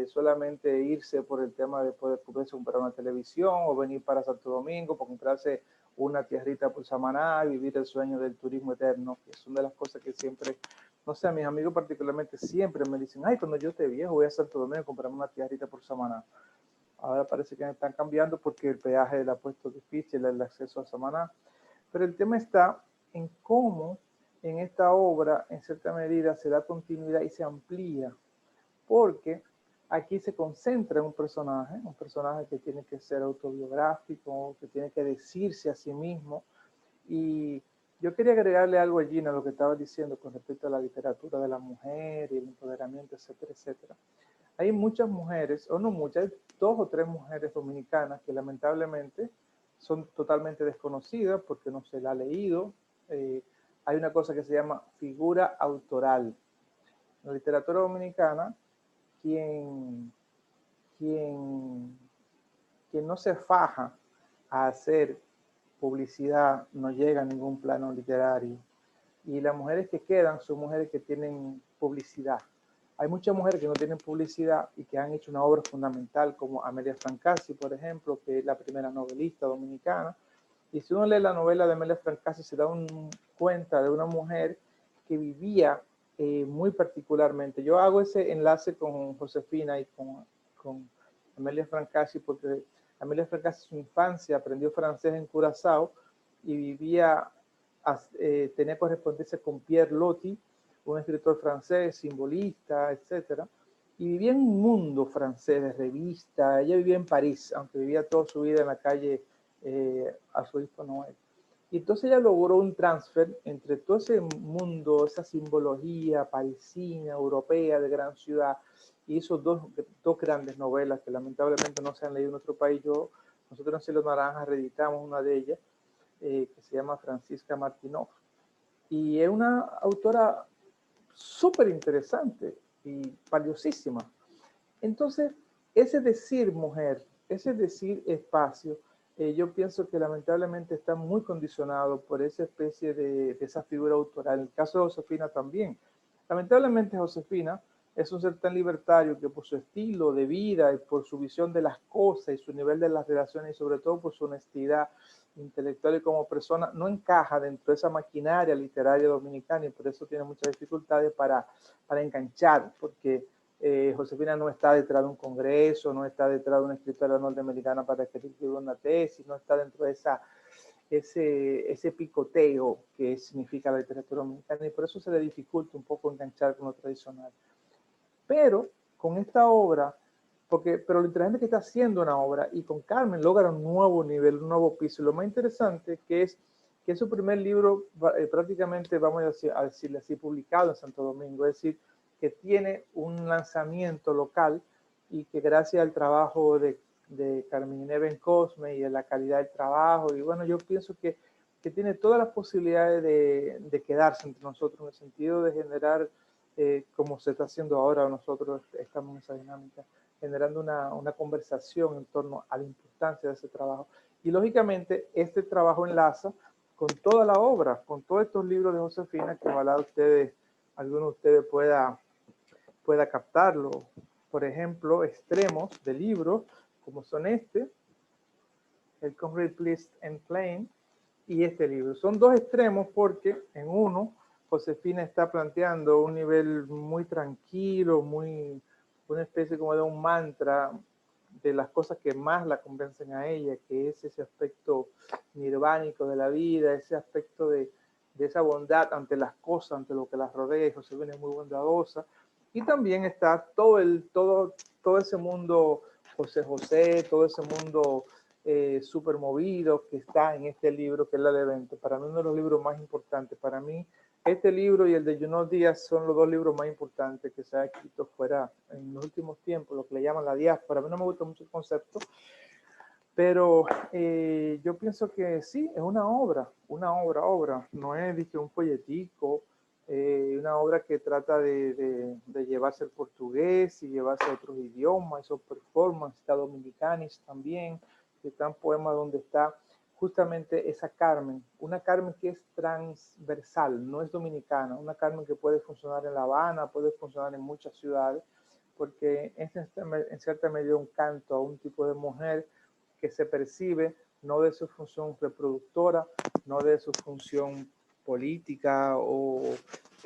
solamente irse por el tema de poder comprar una televisión o venir para Santo Domingo para comprarse una tierrita por Samaná y vivir el sueño del turismo eterno, que es una de las cosas que siempre, no sé, a mis amigos particularmente siempre me dicen, ay, cuando yo esté viejo voy a Santo Domingo a comprarme una tierrita por Samaná. Ahora parece que están cambiando porque el peaje le ha puesto difícil el acceso a Samaná. Pero el tema está en cómo en esta obra, en cierta medida, se da continuidad y se amplía. Porque aquí se concentra en un personaje que tiene que ser autobiográfico, que tiene que decirse a sí mismo. Y yo quería agregarle algo a Gina, lo que estaba diciendo con respecto a la literatura de la mujer y el empoderamiento, etcétera, etcétera. Hay muchas mujeres, o no muchas, hay 2 o 3 mujeres dominicanas que lamentablemente son totalmente desconocidas porque no se la ha leído. Hay una cosa que se llama figura autoral. En la literatura dominicana, quien no se faja a hacer publicidad no llega a ningún plano literario. Y las mujeres que quedan son mujeres que tienen publicidad. Hay muchas mujeres que no tienen publicidad y que han hecho una obra fundamental, como Amelia Francasi, por ejemplo, que es la primera novelista dominicana. Y si uno lee la novela de Amelia Francasi, se da cuenta de una mujer que vivía muy particularmente. Yo hago ese enlace con Josefina y con Amelia Francasi, porque Amelia Francasi en su infancia aprendió francés en Curazao y vivía, tenía correspondencia con Pierre Loti, un escritor francés, simbolista, etc. Y vivía en un mundo francés de revista. Ella vivía en París, aunque vivía toda su vida en la calle Arzobispo Noel. Y entonces ella logró un transfer entre todo ese mundo, esa simbología parisina, europea, de gran ciudad, y hizo dos grandes novelas que lamentablemente no se han leído en nuestro país. Nosotros en Cielo Naranja reeditamos una de ellas, que se llama Francisca Martinoff. Y es una autora súper interesante y valiosísima. Entonces, ese decir mujer, ese decir espacio, yo pienso que lamentablemente está muy condicionado por esa especie de esa figura autoral. En el caso de Josefina también. Lamentablemente Josefina es un ser tan libertario que por su estilo de vida y por su visión de las cosas y su nivel de las relaciones y sobre todo por su honestidad intelectual y como persona, no encaja dentro de esa maquinaria literaria dominicana y por eso tiene muchas dificultades para enganchar, porque Josefina no está detrás de un congreso, no está detrás de una escritora norteamericana para escribir una tesis, no está dentro de ese picoteo que significa la literatura dominicana y por eso se le dificulta un poco enganchar con lo tradicional. Pero con esta obra, pero lo interesante es que está haciendo una obra y con Carmen logra un nuevo nivel, un nuevo piso. Y lo más interesante que es su primer libro prácticamente, vamos a decirle así, publicado en Santo Domingo, es decir, que tiene un lanzamiento local y que gracias al trabajo de Carmen Inés Bencosme y de la calidad del trabajo, y bueno, yo pienso que tiene todas las posibilidades de quedarse entre nosotros en el sentido de generar, como se está haciendo ahora, nosotros estamos en esa dinámica, generando una conversación en torno a la importancia de ese trabajo. Y lógicamente este trabajo enlaza con toda la obra, con todos estos libros de Josefina, que ojalá alguno de ustedes pueda captarlo. Por ejemplo, extremos de libros, como son el Concrete Pleased and Plain, y este libro. Son 2 extremos porque en uno, Josefina está planteando un nivel muy tranquilo, una especie como de un mantra de las cosas que más la convencen a ella, que es ese aspecto nirvánico de la vida, ese aspecto de esa bondad ante las cosas, ante lo que las rodea, y Josefina es muy bondadosa. Y también está todo ese mundo José José, todo ese mundo súper movido que está en este libro, que es La Levente. Para mí uno de los libros más importantes. Para mí este libro y el de Junot Díaz son los dos libros más importantes que se ha escrito fuera en los últimos tiempos, lo que le llaman la diáspora. A mí no me gusta mucho el concepto, pero yo pienso que sí, es una obra, no es de que un folletico, una obra que trata de llevarse el portugués y llevarse a otros idiomas, esos performances, está Dominicanis también, que están poemas donde está justamente esa Carmen, una Carmen que es transversal, no es dominicana, una Carmen que puede funcionar en La Habana, puede funcionar en muchas ciudades, porque es en cierta medida un canto a un tipo de mujer que se percibe no de su función reproductora, no de su función política, o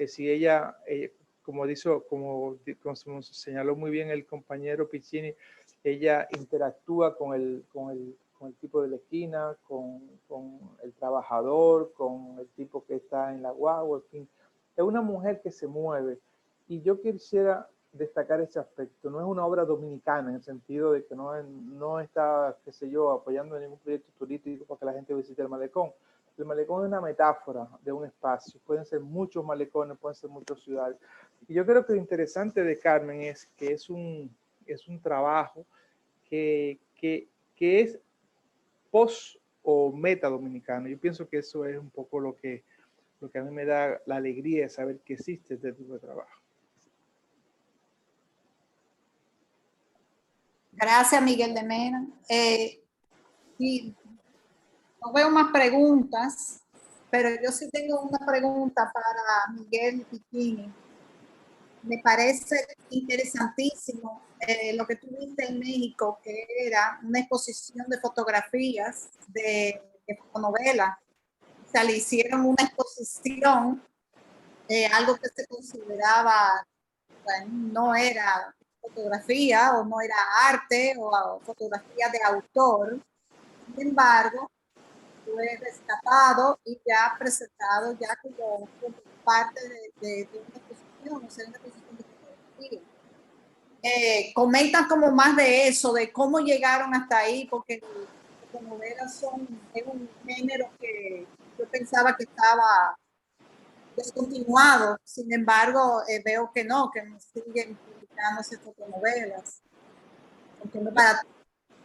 si ella, como señaló muy bien el compañero Piccini, ella interactúa con el tipo de la esquina, con el trabajador, con el tipo que está en la guagua, en fin. Es una mujer que se mueve, y yo quisiera destacar ese aspecto. No es una obra dominicana en el sentido de que no está, qué sé yo, apoyando ningún proyecto turístico para que la gente visite el malecón. El malecón es una metáfora de un espacio. Pueden ser muchos malecones, pueden ser muchas ciudades. Y yo creo que lo interesante de Carmen es que es un trabajo que es post o meta dominicano. Yo pienso que eso es un poco lo que a mí me da la alegría de saber que existe este tipo de trabajo. Gracias, Miguel de Mena. Y no veo más preguntas, pero yo sí tengo una pregunta para Miguel Piccini. Me parece interesantísimo lo que tuviste en México, que era una exposición de fotografías de fotonovela. O sea, le hicieron una exposición, algo que se consideraba, bueno, no era fotografía o no era arte o fotografía de autor. Sin embargo, fue rescatado y ya presentado ya como parte de una exposición, o sea, una exposición de fotografía. Comentan como más de eso, de cómo llegaron hasta ahí, porque las novelas es un género que yo pensaba que estaba descontinuado. Sin embargo, veo que no, que siguen publicándose fotonovelas, porque no para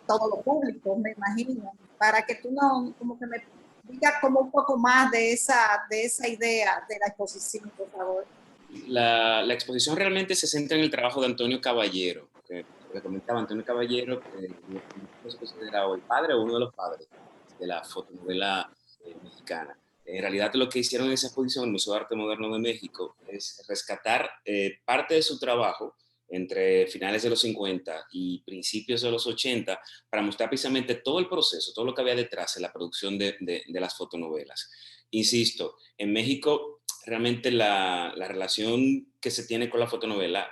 todo lo público, me imagino, para que tú no, como que me digas como un poco más de esa idea de la exposición, por favor. La exposición realmente se centra en el trabajo de Antonio Caballero, que comentaba Antonio Caballero, que se considera el padre o uno de los padres de la fotonovela mexicana. En realidad lo que hicieron en esa exposición en el Museo de Arte Moderno de México es rescatar parte de su trabajo entre finales de los 50 y principios de los 80 para mostrar precisamente todo el proceso, todo lo que había detrás de la producción de las fotonovelas. Insisto, en México realmente la relación que se tiene con la fotonovela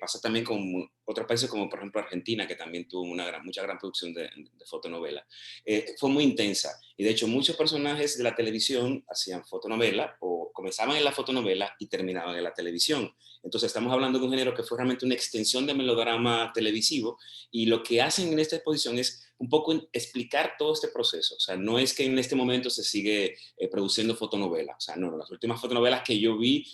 pasa también con otros países como por ejemplo Argentina, que también tuvo mucha gran producción de fotonovela. Fue muy intensa y de hecho muchos personajes de la televisión hacían fotonovela o comenzaban en la fotonovela y terminaban en la televisión. Entonces estamos hablando de un género que fue realmente una extensión del melodrama televisivo, y lo que hacen en esta exposición es un poco explicar todo este proceso. O sea, no es que en este momento se sigue produciendo fotonovela. O sea, no, las últimas fotonovelas que yo vi,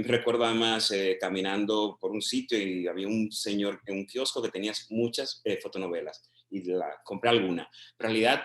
recuerdo además caminando por un sitio y había un señor en un kiosco que tenía muchas fotonovelas y compré alguna. En realidad,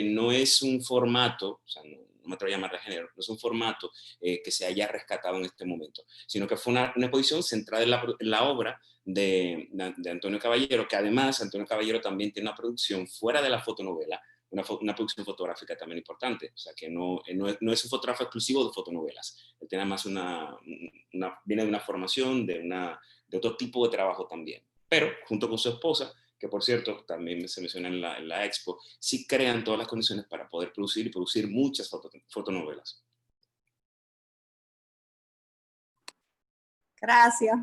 no es un formato, o sea, no me atrevo a llamarle género, no es un formato que se haya rescatado en este momento, sino que fue una exposición centrada en la obra de Antonio Caballero, que además Antonio Caballero también tiene una producción fuera de la fotonovela, una producción fotográfica también importante, o sea que no es un fotógrafo exclusivo de fotonovelas, él tiene más viene de una formación, de otro tipo de trabajo también, pero junto con su esposa, que por cierto también se menciona en la expo, sí crean todas las condiciones para poder producir muchas fotonovelas. Gracias.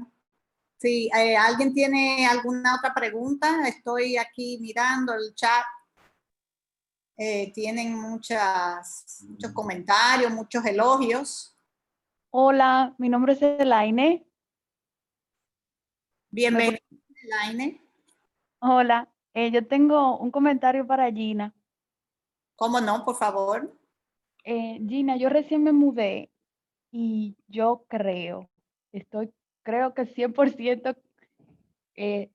Sí, ¿alguien tiene alguna otra pregunta? Estoy aquí mirando el chat. Tienen muchos comentarios, muchos elogios. Hola, mi nombre es Elaine. Bienvenida, Elaine. Hola, yo tengo un comentario para Gina. ¿Cómo no, por favor? Gina, yo recién me mudé y yo creo que 100%, eh,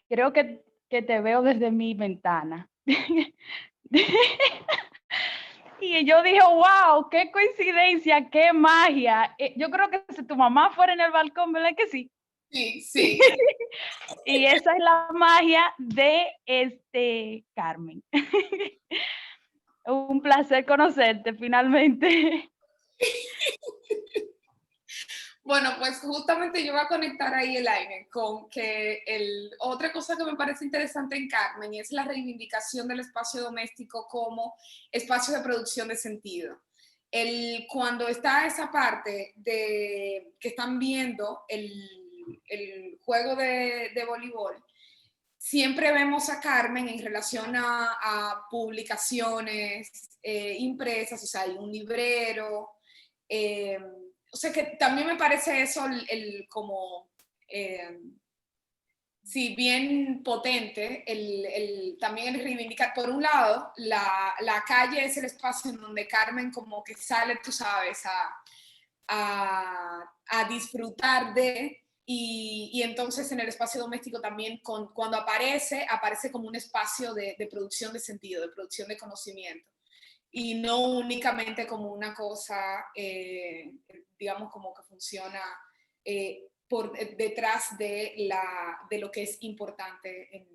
creo que te veo desde mi ventana. Y yo dije, wow, qué coincidencia, qué magia. Yo creo que si tu mamá fuera en el balcón, ¿verdad que sí? Sí, sí. Y esa es la magia de Carmen. Un placer conocerte finalmente. Bueno, pues justamente yo voy a conectar ahí el aire con que otra cosa que me parece interesante en Carmen y es la reivindicación del espacio doméstico como espacio de producción de sentido. Cuando está esa parte de que están viendo el juego de voleibol, siempre vemos a Carmen en relación a publicaciones impresas, o sea, hay un librero, o sea que también me parece eso como, sí, bien potente, también el reivindicar, por un lado, la calle es el espacio en donde Carmen como que sale, tú sabes, a disfrutar de, y entonces en el espacio doméstico también cuando aparece como un espacio de producción de sentido, de producción de conocimiento, y no únicamente como una cosa, digamos, como que funciona por detrás de lo que es importante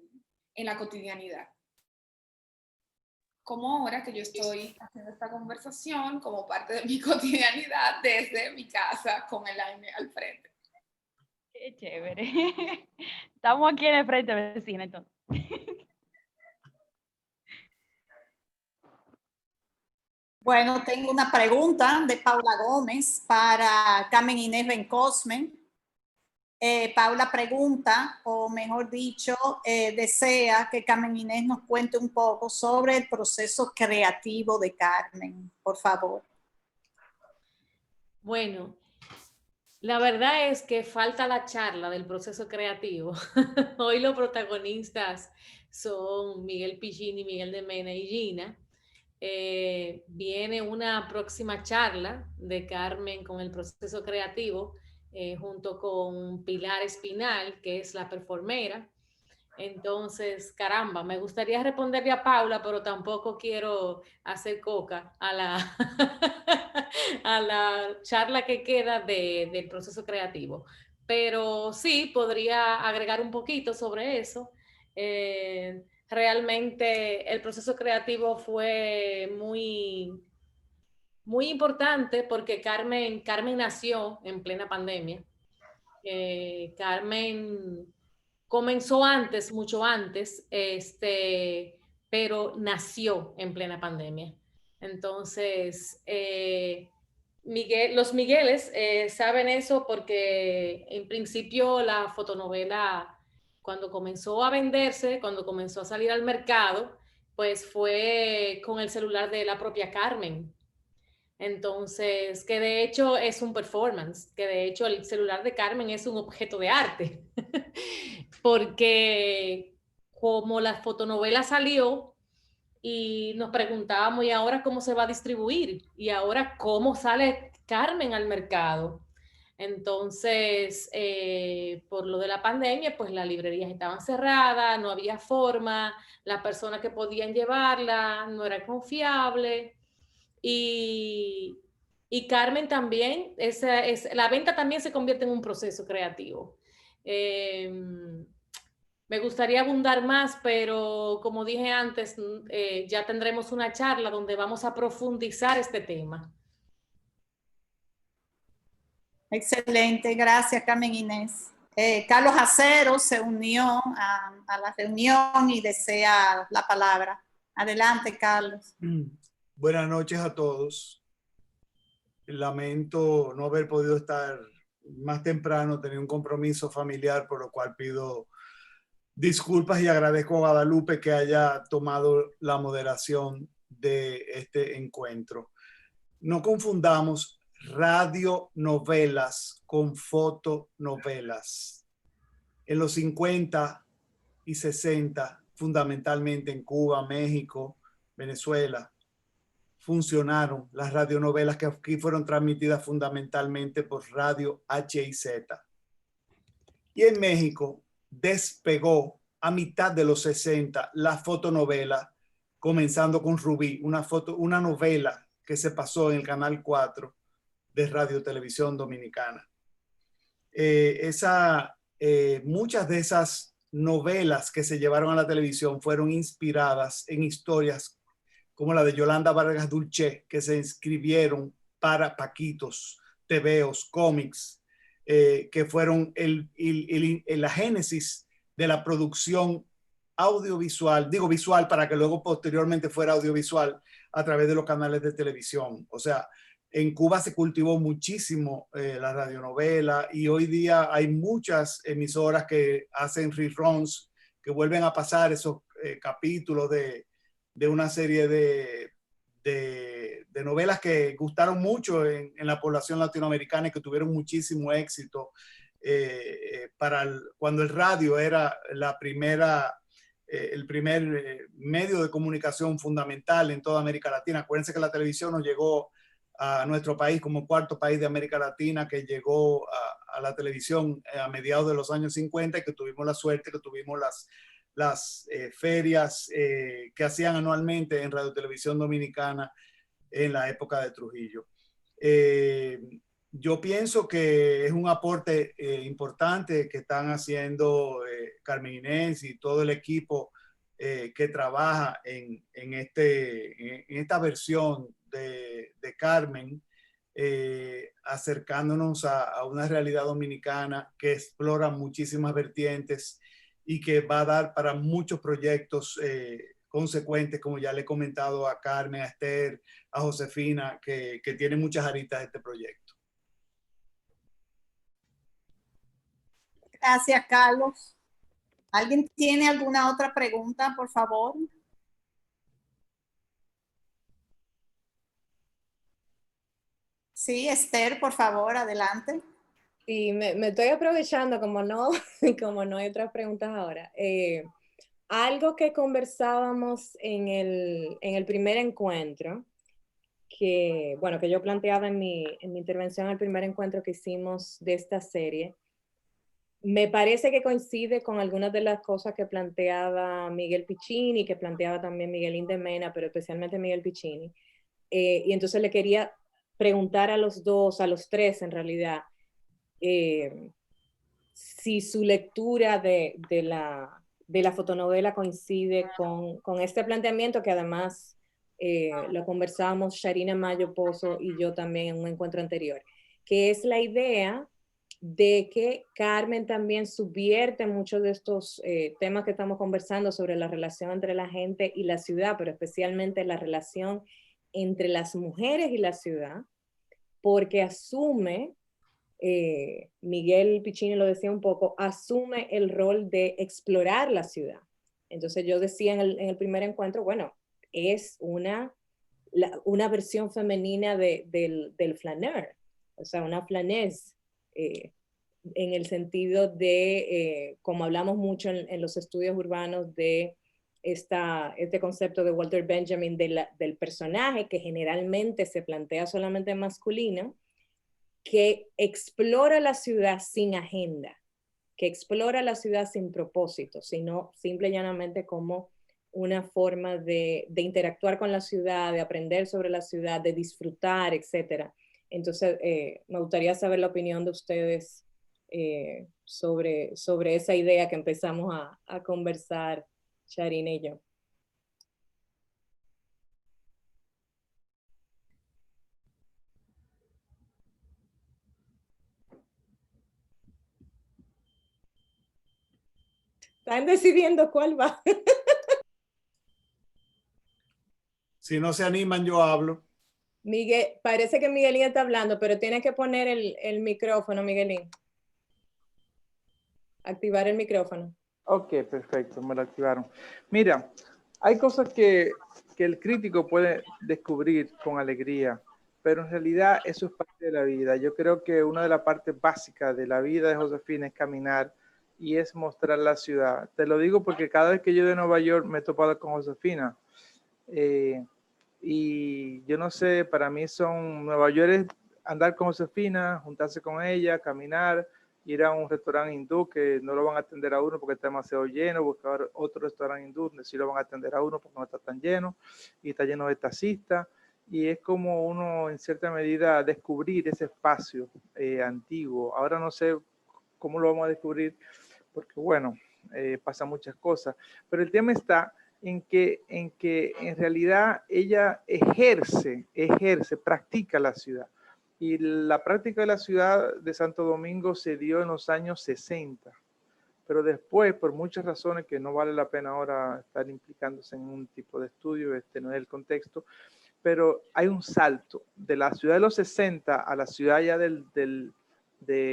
en la cotidianidad. Como ahora que yo estoy haciendo esta conversación como parte de mi cotidianidad desde mi casa con el aire al frente. Qué chévere. Estamos aquí en el frente, vecina, entonces. Bueno, tengo una pregunta de Paula Gómez para Carmen Inés Bencosme. Paula pregunta, o mejor dicho, desea que Carmen Inés nos cuente un poco sobre el proceso creativo de Carmen, por favor. Bueno, la verdad es que falta la charla del proceso creativo. Hoy los protagonistas son Miguel Piccini, Miguel de Mena y Gina. Viene una próxima charla de Carmen con el proceso creativo junto con Pilar Espinal, que es la performera. Entonces, caramba, me gustaría responderle a Paula, pero tampoco quiero hacer coca a la, a la charla que queda del proceso creativo. Pero sí, podría agregar un poquito sobre eso. Realmente el proceso creativo fue muy importante porque Carmen nació en plena pandemia. Carmen comenzó antes, mucho antes, pero nació en plena pandemia. Entonces, los Migueles saben eso porque en principio la fotonovela, cuando comenzó a venderse, cuando comenzó a salir al mercado, pues fue con el celular de la propia Carmen. Entonces, que de hecho es un performance, que de hecho el celular de Carmen es un objeto de arte, porque como la fotonovela salió y nos preguntábamos, ¿y ahora cómo se va a distribuir? ¿Y ahora cómo sale Carmen al mercado? Entonces, por lo de la pandemia, pues las librerías estaban cerradas, no había forma, las personas que podían llevarla no era confiable. Y Carmen también, la venta también se convierte en un proceso creativo. Me gustaría abundar más, pero como dije antes, ya tendremos una charla donde vamos a profundizar este tema. Excelente, gracias Carmen Inés. Carlos Acero se unió a la reunión y desea la palabra. Adelante, Carlos. Buenas noches a todos. Lamento no haber podido estar más temprano tenía un compromiso familiar, por lo cual pido disculpas y agradezco a Guadalupe que haya tomado la moderación de este encuentro. No confundamos radionovelas con fotonovelas. En los 50 y 60, fundamentalmente en Cuba, México, Venezuela, funcionaron las radionovelas que aquí fueron transmitidas fundamentalmente por Radio HIZ. Y en México despegó a mitad de los 60 la fotonovela, comenzando con Rubí, una novela que se pasó en el Canal 4 de Radio Televisión Dominicana. Muchas de esas novelas que se llevaron a la televisión fueron inspiradas en historias como la de Yolanda Vargas Dulce, que se escribieron para paquitos, tebeos, cómics, que fueron la génesis de la producción audiovisual, digo visual para que luego posteriormente fuera audiovisual a través de los canales de televisión. O sea, en Cuba se cultivó muchísimo la radionovela y hoy día hay muchas emisoras que hacen reruns, que vuelven a pasar esos capítulos de una serie de novelas que gustaron mucho en la población latinoamericana y que tuvieron muchísimo éxito cuando el radio era el primer medio de comunicación fundamental en toda América Latina. Acuérdense que la televisión nos llegó a nuestro país como cuarto país de América Latina que llegó a la televisión a mediados de los años 50 y que tuvimos la suerte que tuvimos las ferias que hacían anualmente en Radio Televisión Dominicana en la época de Trujillo. Yo pienso que es un aporte importante que están haciendo Carmen Inés y todo el equipo que trabaja en esta versión de Carmen, acercándonos a una realidad dominicana que explora muchísimas vertientes y que va a dar para muchos proyectos consecuentes, como ya le he comentado a Carmen, a Esther, a Josefina, que tienen muchas aristas de este proyecto. Gracias, Carlos. ¿Alguien tiene alguna otra pregunta, por favor? Sí, Esther, por favor, adelante. Sí, me estoy aprovechando, como no, como no hay otras preguntas ahora. Algo que conversábamos en el primer encuentro, que yo planteaba en mi intervención al primer encuentro que hicimos de esta serie, me parece que coincide con algunas de las cosas que planteaba Miguel Piccini, que planteaba también Miguel Indemena, pero especialmente Miguel Piccini. Y entonces le quería preguntar a los dos, a los tres en realidad, si su lectura de la fotonovela coincide con este planteamiento que además lo conversábamos Sharina Mayo Pozo y yo también en un encuentro anterior, que es la idea de que Carmen también subvierte muchos de estos temas que estamos conversando sobre la relación entre la gente y la ciudad, pero especialmente la relación entre las mujeres y la ciudad, porque asume, Miguel Piccini lo decía un poco, asume el rol de explorar la ciudad. Entonces yo decía en el primer encuentro, bueno, es una versión femenina del flaneur, o sea, una flâneur, en el sentido de, como hablamos mucho en los estudios urbanos, de este concepto de Walter Benjamin del personaje que generalmente se plantea solamente masculino, que explora la ciudad sin agenda, que explora la ciudad sin propósito, sino simple y llanamente como una forma de interactuar con la ciudad, de aprender sobre la ciudad, de disfrutar, etc. Entonces, me gustaría saber la opinión de ustedes sobre esa idea que empezamos a conversar, Sharina y yo. Están decidiendo cuál va. Si no se animan, yo hablo. Miguel, parece que Miguelín está hablando, pero tiene que poner el micrófono, Miguelín. Activar el micrófono. Ok, perfecto, me lo activaron. Mira, hay cosas que el crítico puede descubrir con alegría, pero en realidad eso es parte de la vida. Yo creo que una de las partes básicas de la vida de Josefina es caminar y es mostrar la ciudad. Te lo digo porque cada vez que yo de Nueva York me he topado con Josefina. Y yo no sé, para mí Nueva York es andar con Josefina, juntarse con ella, caminar, ir a un restaurante hindú que no lo van a atender a uno porque está demasiado lleno, buscar otro restaurante hindú donde sí lo van a atender a uno porque no está tan lleno y está lleno de taxistas. Y es como uno, en cierta medida, descubrir ese espacio antiguo. Ahora no sé cómo lo vamos a descubrir porque, bueno, pasan muchas cosas. Pero el tema está en que en realidad ella ejerce, practica la ciudad. Y la práctica de la ciudad de Santo Domingo se dio en los años 60, pero después, por muchas razones que no vale la pena ahora estar implicándose en un tipo de estudio, este no es el contexto, pero hay un salto de la ciudad de los 60 a la ciudad ya de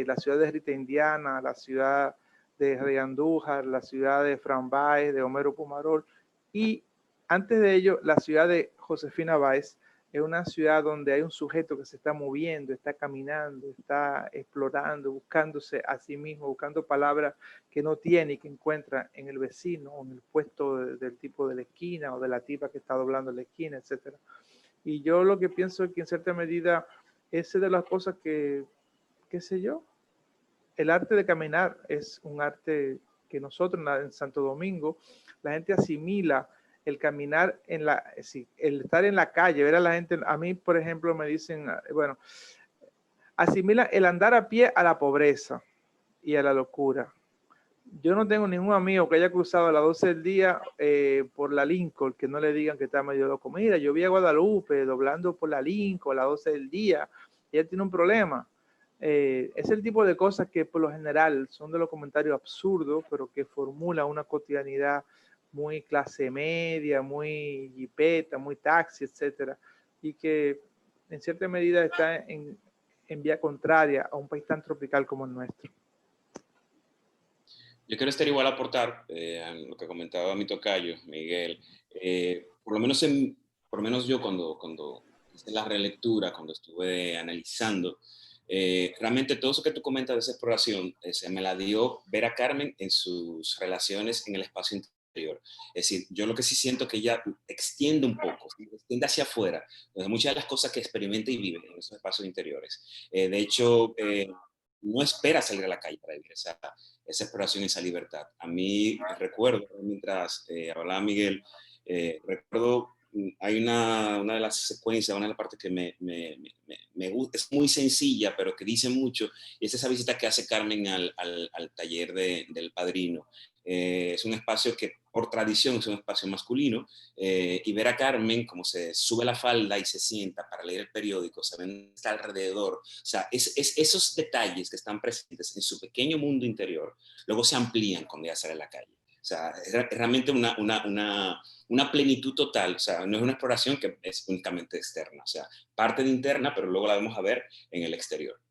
la ciudad de Rita Indiana, a la ciudad de Rey Andújar, la ciudad de Fran Báez, de Homero Pomarol, y antes de ello, la ciudad de Josefina Báez es una ciudad donde hay un sujeto que se está moviendo, está caminando, está explorando, buscándose a sí mismo, buscando palabras que no tiene y que encuentra en el vecino o en el puesto del tipo de la esquina o de la tipa que está doblando la esquina, etc. Y yo lo que pienso es que en cierta medida esa es de las cosas que, qué sé yo, el arte de caminar es un arte que nosotros en Santo Domingo, la gente asimila el caminar el estar en la calle, ver a la gente. A mí, por ejemplo, me dicen, bueno, asimila el andar a pie a la pobreza y a la locura. Yo no tengo ningún amigo que haya cruzado a las 12 del día por la Lincoln, que no le digan que está medio loco. Mira, yo vi a Guadalupe doblando por la Lincoln a las 12 del día y él tiene un problema. Es el tipo de cosas que por lo general son de los comentarios absurdos, pero que formula una cotidianidad muy clase media, muy jipeta, muy taxi, etcétera, y que en cierta medida está en vía contraria a un país tan tropical como el nuestro. Yo quiero estar igual a aportar a lo que comentaba mi tocayo, Miguel. Por lo menos yo cuando hice la relectura, cuando estuve analizando, realmente todo eso que tú comentas de esa exploración se me la dio ver a Carmen en sus relaciones en el espacio interior. Es decir, yo lo que sí siento que ella extiende un poco, extiende hacia afuera, pues muchas de las cosas que experimenta y vive en esos espacios interiores. De hecho, no espera salir a la calle para vivir esa exploración y esa libertad. A mí recuerdo, mientras hablaba Miguel, recuerdo, hay una de las secuencias, una de las partes que me gusta, es muy sencilla, pero que dice mucho, y es esa visita que hace Carmen al taller del padrino. Es un espacio que por tradición es un espacio masculino, y ver a Carmen como se sube la falda y se sienta para leer el periódico, se ven está alrededor, o sea, es esos detalles que están presentes en su pequeño mundo interior, luego se amplían cuando ella sale a la calle. O sea, es realmente una plenitud total, o sea, no es una exploración que es únicamente externa, o sea, parte de interna, pero luego la vamos a ver en el exterior.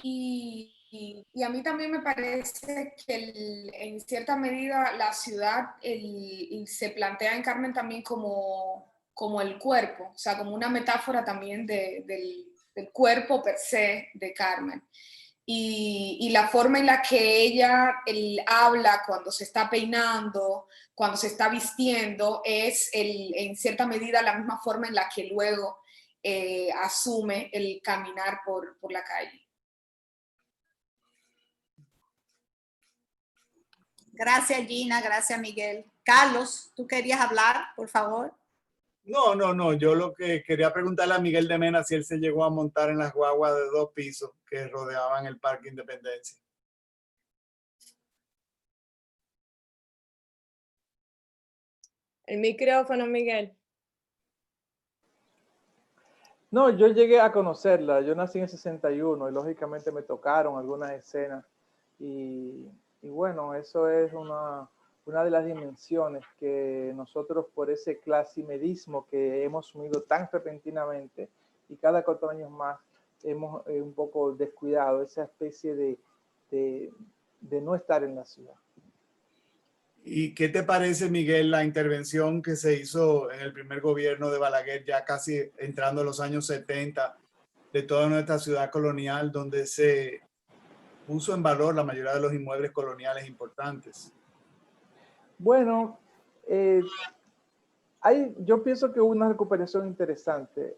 Y a mí también me parece que en cierta medida la ciudad se plantea en Carmen también como el cuerpo, o sea, como una metáfora también del cuerpo per se de Carmen. Y la forma en la que ella habla cuando se está peinando, cuando se está vistiendo, es en cierta medida la misma forma en la que luego asume el caminar por la calle. Gracias, Gina. Gracias, Miguel. Carlos, ¿tú querías hablar, por favor? No. Yo lo que quería preguntarle a Miguel de Mena si él se llegó a montar en las guaguas de 2 pisos que rodeaban el Parque Independencia. El micrófono, Miguel. No, yo llegué a conocerla. Yo nací en el 61 y lógicamente me tocaron algunas escenas. Y bueno, eso es una de las dimensiones que nosotros por ese clasimedismo que hemos sumido tan repentinamente y cada 4 años más hemos un poco descuidado, esa especie de no estar en la ciudad. ¿Y qué te parece, Miguel, la intervención que se hizo en el primer gobierno de Balaguer, ya casi entrando a los años 70, de toda nuestra ciudad colonial, donde se puso en valor la mayoría de los inmuebles coloniales importantes? Bueno, yo pienso que hubo una recuperación interesante,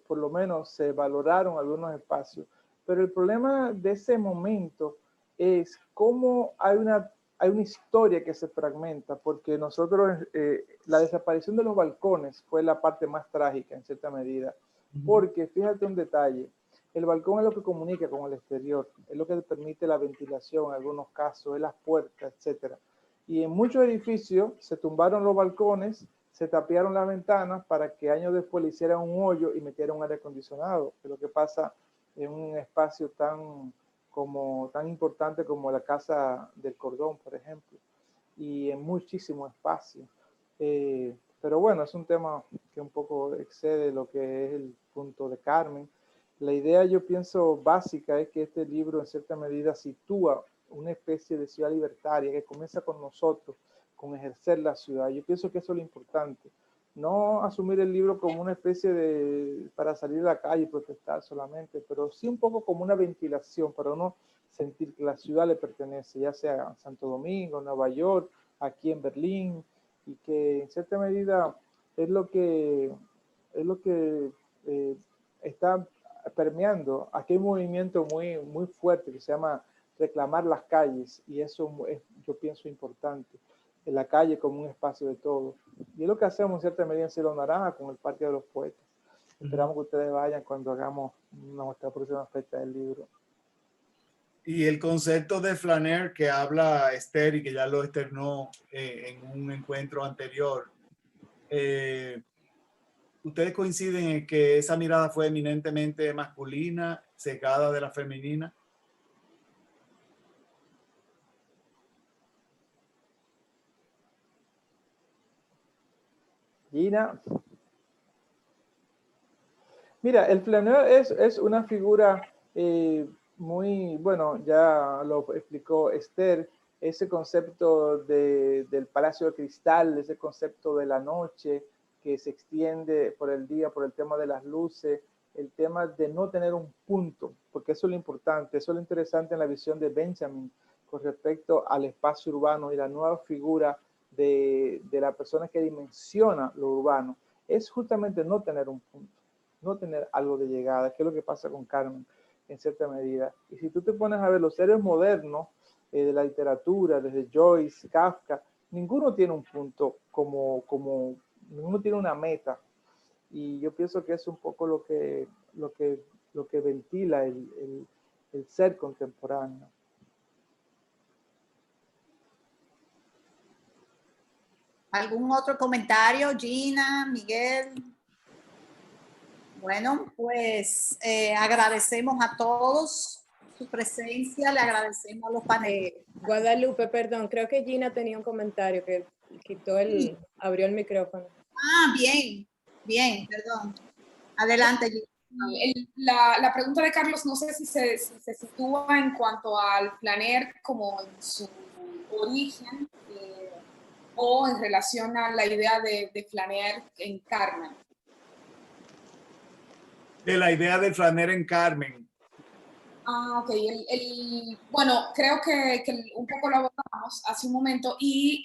por lo menos se valoraron algunos espacios, pero el problema de ese momento es cómo hay una historia que se fragmenta, porque nosotros, la desaparición de los balcones fue la parte más trágica en cierta medida, porque fíjate un detalle, el balcón es lo que comunica con el exterior, es lo que permite la ventilación en algunos casos, es las puertas, etcétera. Y en muchos edificios se tumbaron los balcones, se tapiaron las ventanas para que años después le hicieran un hoyo y metieran un aire acondicionado, que es lo que pasa en un espacio tan importante como la Casa del Cordón, por ejemplo, y en muchísimo espacio. Pero bueno, es un tema que un poco excede lo que es el punto de Carmen. La idea, yo pienso, básica es que este libro en cierta medida sitúa una especie de ciudad libertaria que comienza con nosotros, con ejercer la ciudad. Yo pienso que eso es lo importante. No asumir el libro como una especie de, para salir a la calle y protestar solamente, pero sí un poco como una ventilación para uno sentir que la ciudad le pertenece, ya sea a Santo Domingo, Nueva York, aquí en Berlín, y que en cierta medida es lo que está permeando. Aquí hay un movimiento muy fuerte que se llama reclamar las calles, y eso es, yo pienso, importante, en la calle como un espacio de todo. Y es lo que hacemos en cierta medida en Cielo Naranja con el Parque de los Poetas. Esperamos que ustedes vayan cuando hagamos nuestra próxima fecha del libro. Y el concepto de flaner que habla Esther y que ya lo externó en un encuentro anterior, ¿ustedes coinciden en que esa mirada fue eminentemente masculina, cegada de la femenina? Gina. Mira, el flaneur es una figura muy, bueno, ya lo explicó Esther, ese concepto del Palacio de Cristal, ese concepto de la noche que se extiende por el día, por el tema de las luces, el tema de no tener un punto, porque eso es lo importante, eso es lo interesante en la visión de Benjamin con respecto al espacio urbano y la nueva figura de la persona que dimensiona lo urbano, es justamente no tener un punto, no tener algo de llegada, que es lo que pasa con Carmen en cierta medida. Y si tú te pones a ver los seres modernos de la literatura, desde Joyce, Kafka, ninguno tiene un punto ninguno tiene una meta. Y yo pienso que es un poco lo que ventila el ser contemporáneo. ¿Algún otro comentario, Gina, Miguel? Bueno, pues agradecemos a todos su presencia, le agradecemos a los panelistas. Guadalupe, perdón, creo que Gina tenía un comentario que abrió el micrófono. Ah, bien, perdón. Adelante, Gina. La pregunta de Carlos, no sé si se sitúa en cuanto al flaner como en su origen o en relación a la idea de flaner en Carmen. De la idea del flaner en Carmen. Ah, ok. Bueno, creo que un poco lo abordamos hace un momento y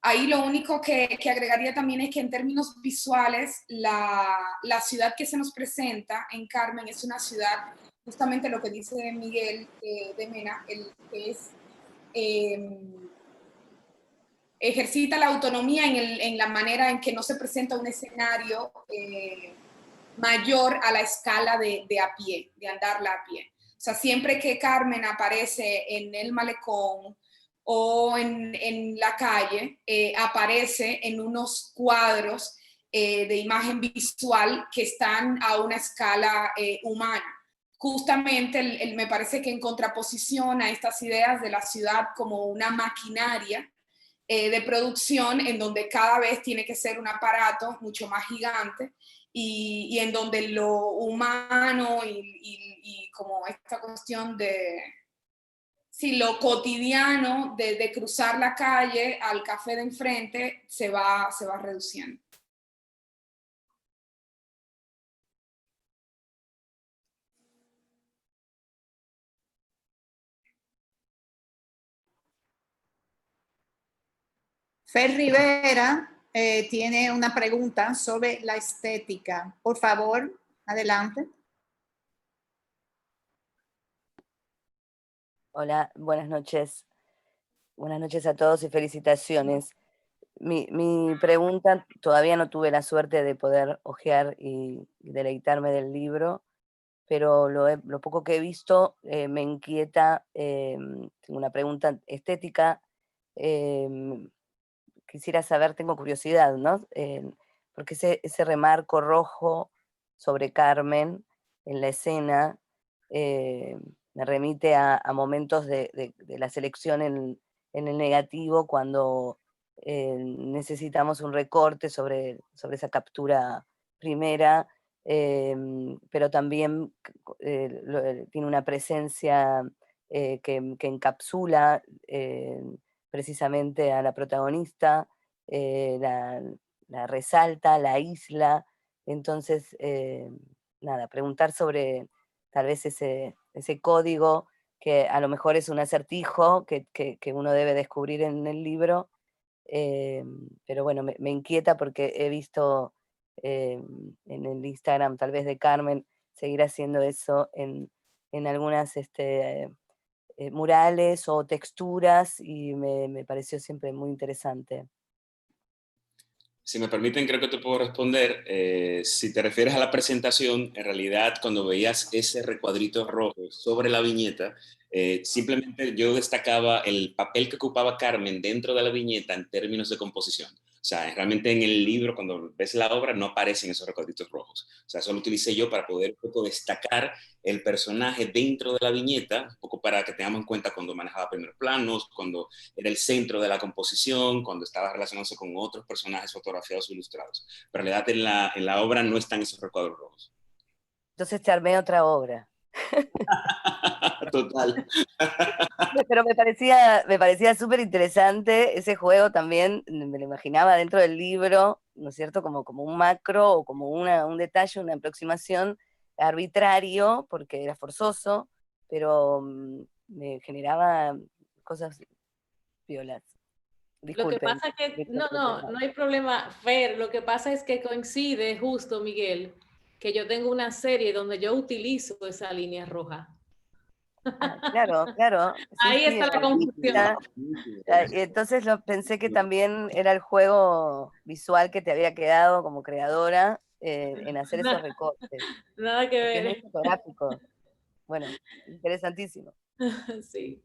ahí lo único que agregaría también es que en términos visuales la ciudad que se nos presenta en Carmen es una ciudad, justamente lo que dice Miguel de Mena, que es ejercita la autonomía en la manera en que no se presenta un escenario mayor a la escala de a pie, de andarla a pie. O sea, siempre que Carmen aparece en el malecón o en la calle, aparece en unos cuadros de imagen visual que están a una escala humana, justamente me parece que en contraposición a estas ideas de la ciudad como una maquinaria de producción en donde cada vez tiene que ser un aparato mucho más gigante y en donde lo humano y como esta cuestión de sí, lo cotidiano de cruzar la calle al café de enfrente se va reduciendo. Fer Rivera tiene una pregunta sobre la estética. Por favor, adelante. Hola, buenas noches. Buenas noches a todos y felicitaciones. Mi pregunta, todavía no tuve la suerte de poder hojear y deleitarme del libro, pero lo poco que he visto me inquieta. Tengo una pregunta estética. Quisiera saber, tengo curiosidad, ¿no? Porque ese remarco rojo sobre Carmen en la escena me remite a momentos de la selección en el negativo, cuando necesitamos un recorte sobre esa captura primera, pero también tiene una presencia que encapsula precisamente a la protagonista, la resalta, la aísla. Entonces, nada, preguntar sobre tal vez ese código que a lo mejor es un acertijo que uno debe descubrir en el libro, pero bueno, me inquieta porque he visto en el Instagram tal vez de Carmen seguir haciendo eso en algunas murales o texturas, y me pareció siempre muy interesante. Si me permiten, creo que te puedo responder. Si te refieres a la presentación, en realidad cuando veías ese recuadrito rojo sobre la viñeta, simplemente yo destacaba el papel que ocupaba Carmen dentro de la viñeta en términos de composición. O sea, realmente en el libro, cuando ves la obra, no aparecen esos recuadritos rojos. O sea, eso lo utilicé yo para poder un poco destacar el personaje dentro de la viñeta, un poco para que tengamos en cuenta cuando manejaba primeros planos, cuando era el centro de la composición, cuando estaba relacionándose con otros personajes fotografiados o ilustrados. Pero en realidad en la obra no están esos recuadros rojos. Entonces te armé otra obra. Total. Pero me parecía súper interesante ese juego también. Me lo imaginaba dentro del libro, ¿no es cierto? Como un macro o como un detalle, una aproximación arbitrario, porque era forzoso, pero me generaba cosas violas. Lo que Disculpen. pasa es que, no hay problema, Fer, lo que pasa es que coincide justo, Miguel, que yo tengo una serie donde yo utilizo esa línea roja. Claro. Sí, ahí está la confusión. Entonces pensé que también era el juego visual que te había quedado como creadora en hacer esos recortes. Nada que ver. Es muy fotográfico. Bueno, interesantísimo. Sí.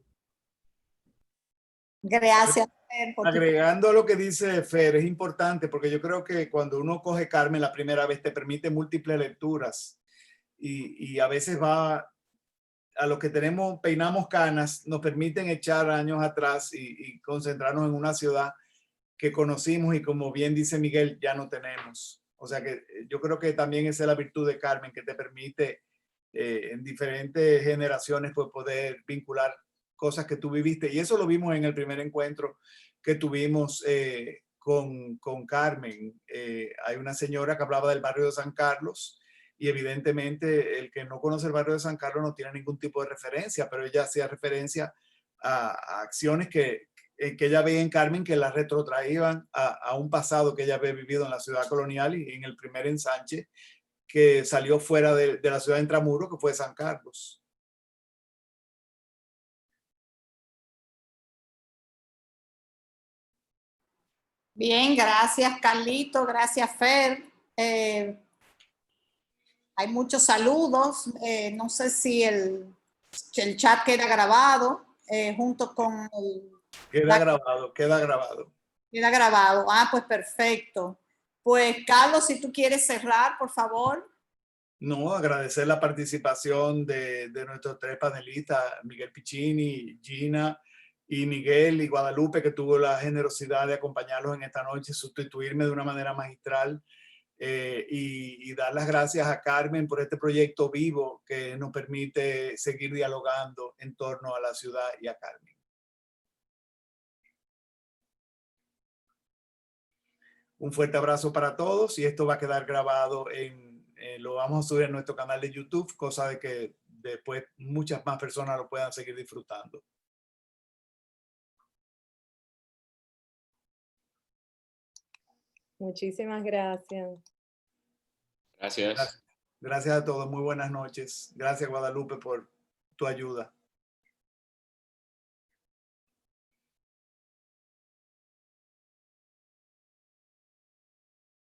Gracias, Fer. Agregando a lo que dice Fer, es importante porque yo creo que cuando uno coge Carmen la primera vez te permite múltiples lecturas y a veces va a los que peinamos canas, nos permiten echar años atrás y concentrarnos en una ciudad que conocimos y, como bien dice Miguel, ya no tenemos. O sea que yo creo que también esa es la virtud de Carmen, que te permite en diferentes generaciones pues, poder vincular cosas que tú viviste. Y eso lo vimos en el primer encuentro que tuvimos con Carmen. Hay una señora que hablaba del barrio de San Carlos, y evidentemente el que no conoce el barrio de San Carlos no tiene ningún tipo de referencia, pero ella hacía referencia a acciones que ella veía en Carmen, que la retrotraían a un pasado que ella había vivido en la ciudad colonial y en el primer ensanche que salió fuera de la ciudad de Intramuros, que fue San Carlos. Bien, gracias Carlito, gracias Fer. Hay muchos saludos. No sé si el chat queda grabado junto con el... Queda grabado. Queda grabado. Ah, pues perfecto. Pues Carlos, si tú quieres cerrar, por favor. No, agradecer la participación de nuestros 3 panelistas, Miguel Piccini, Gina y Miguel y Guadalupe, que tuvo la generosidad de acompañarlos en esta noche, sustituirme de una manera magistral, y dar las gracias a Carmen por este proyecto vivo que nos permite seguir dialogando en torno a la ciudad y a Carmen. Un fuerte abrazo para todos y esto va a quedar grabado lo vamos a subir a nuestro canal de YouTube, cosa de que después muchas más personas lo puedan seguir disfrutando. Muchísimas gracias. Gracias. Gracias a todos, muy buenas noches. Gracias, Guadalupe, por tu ayuda.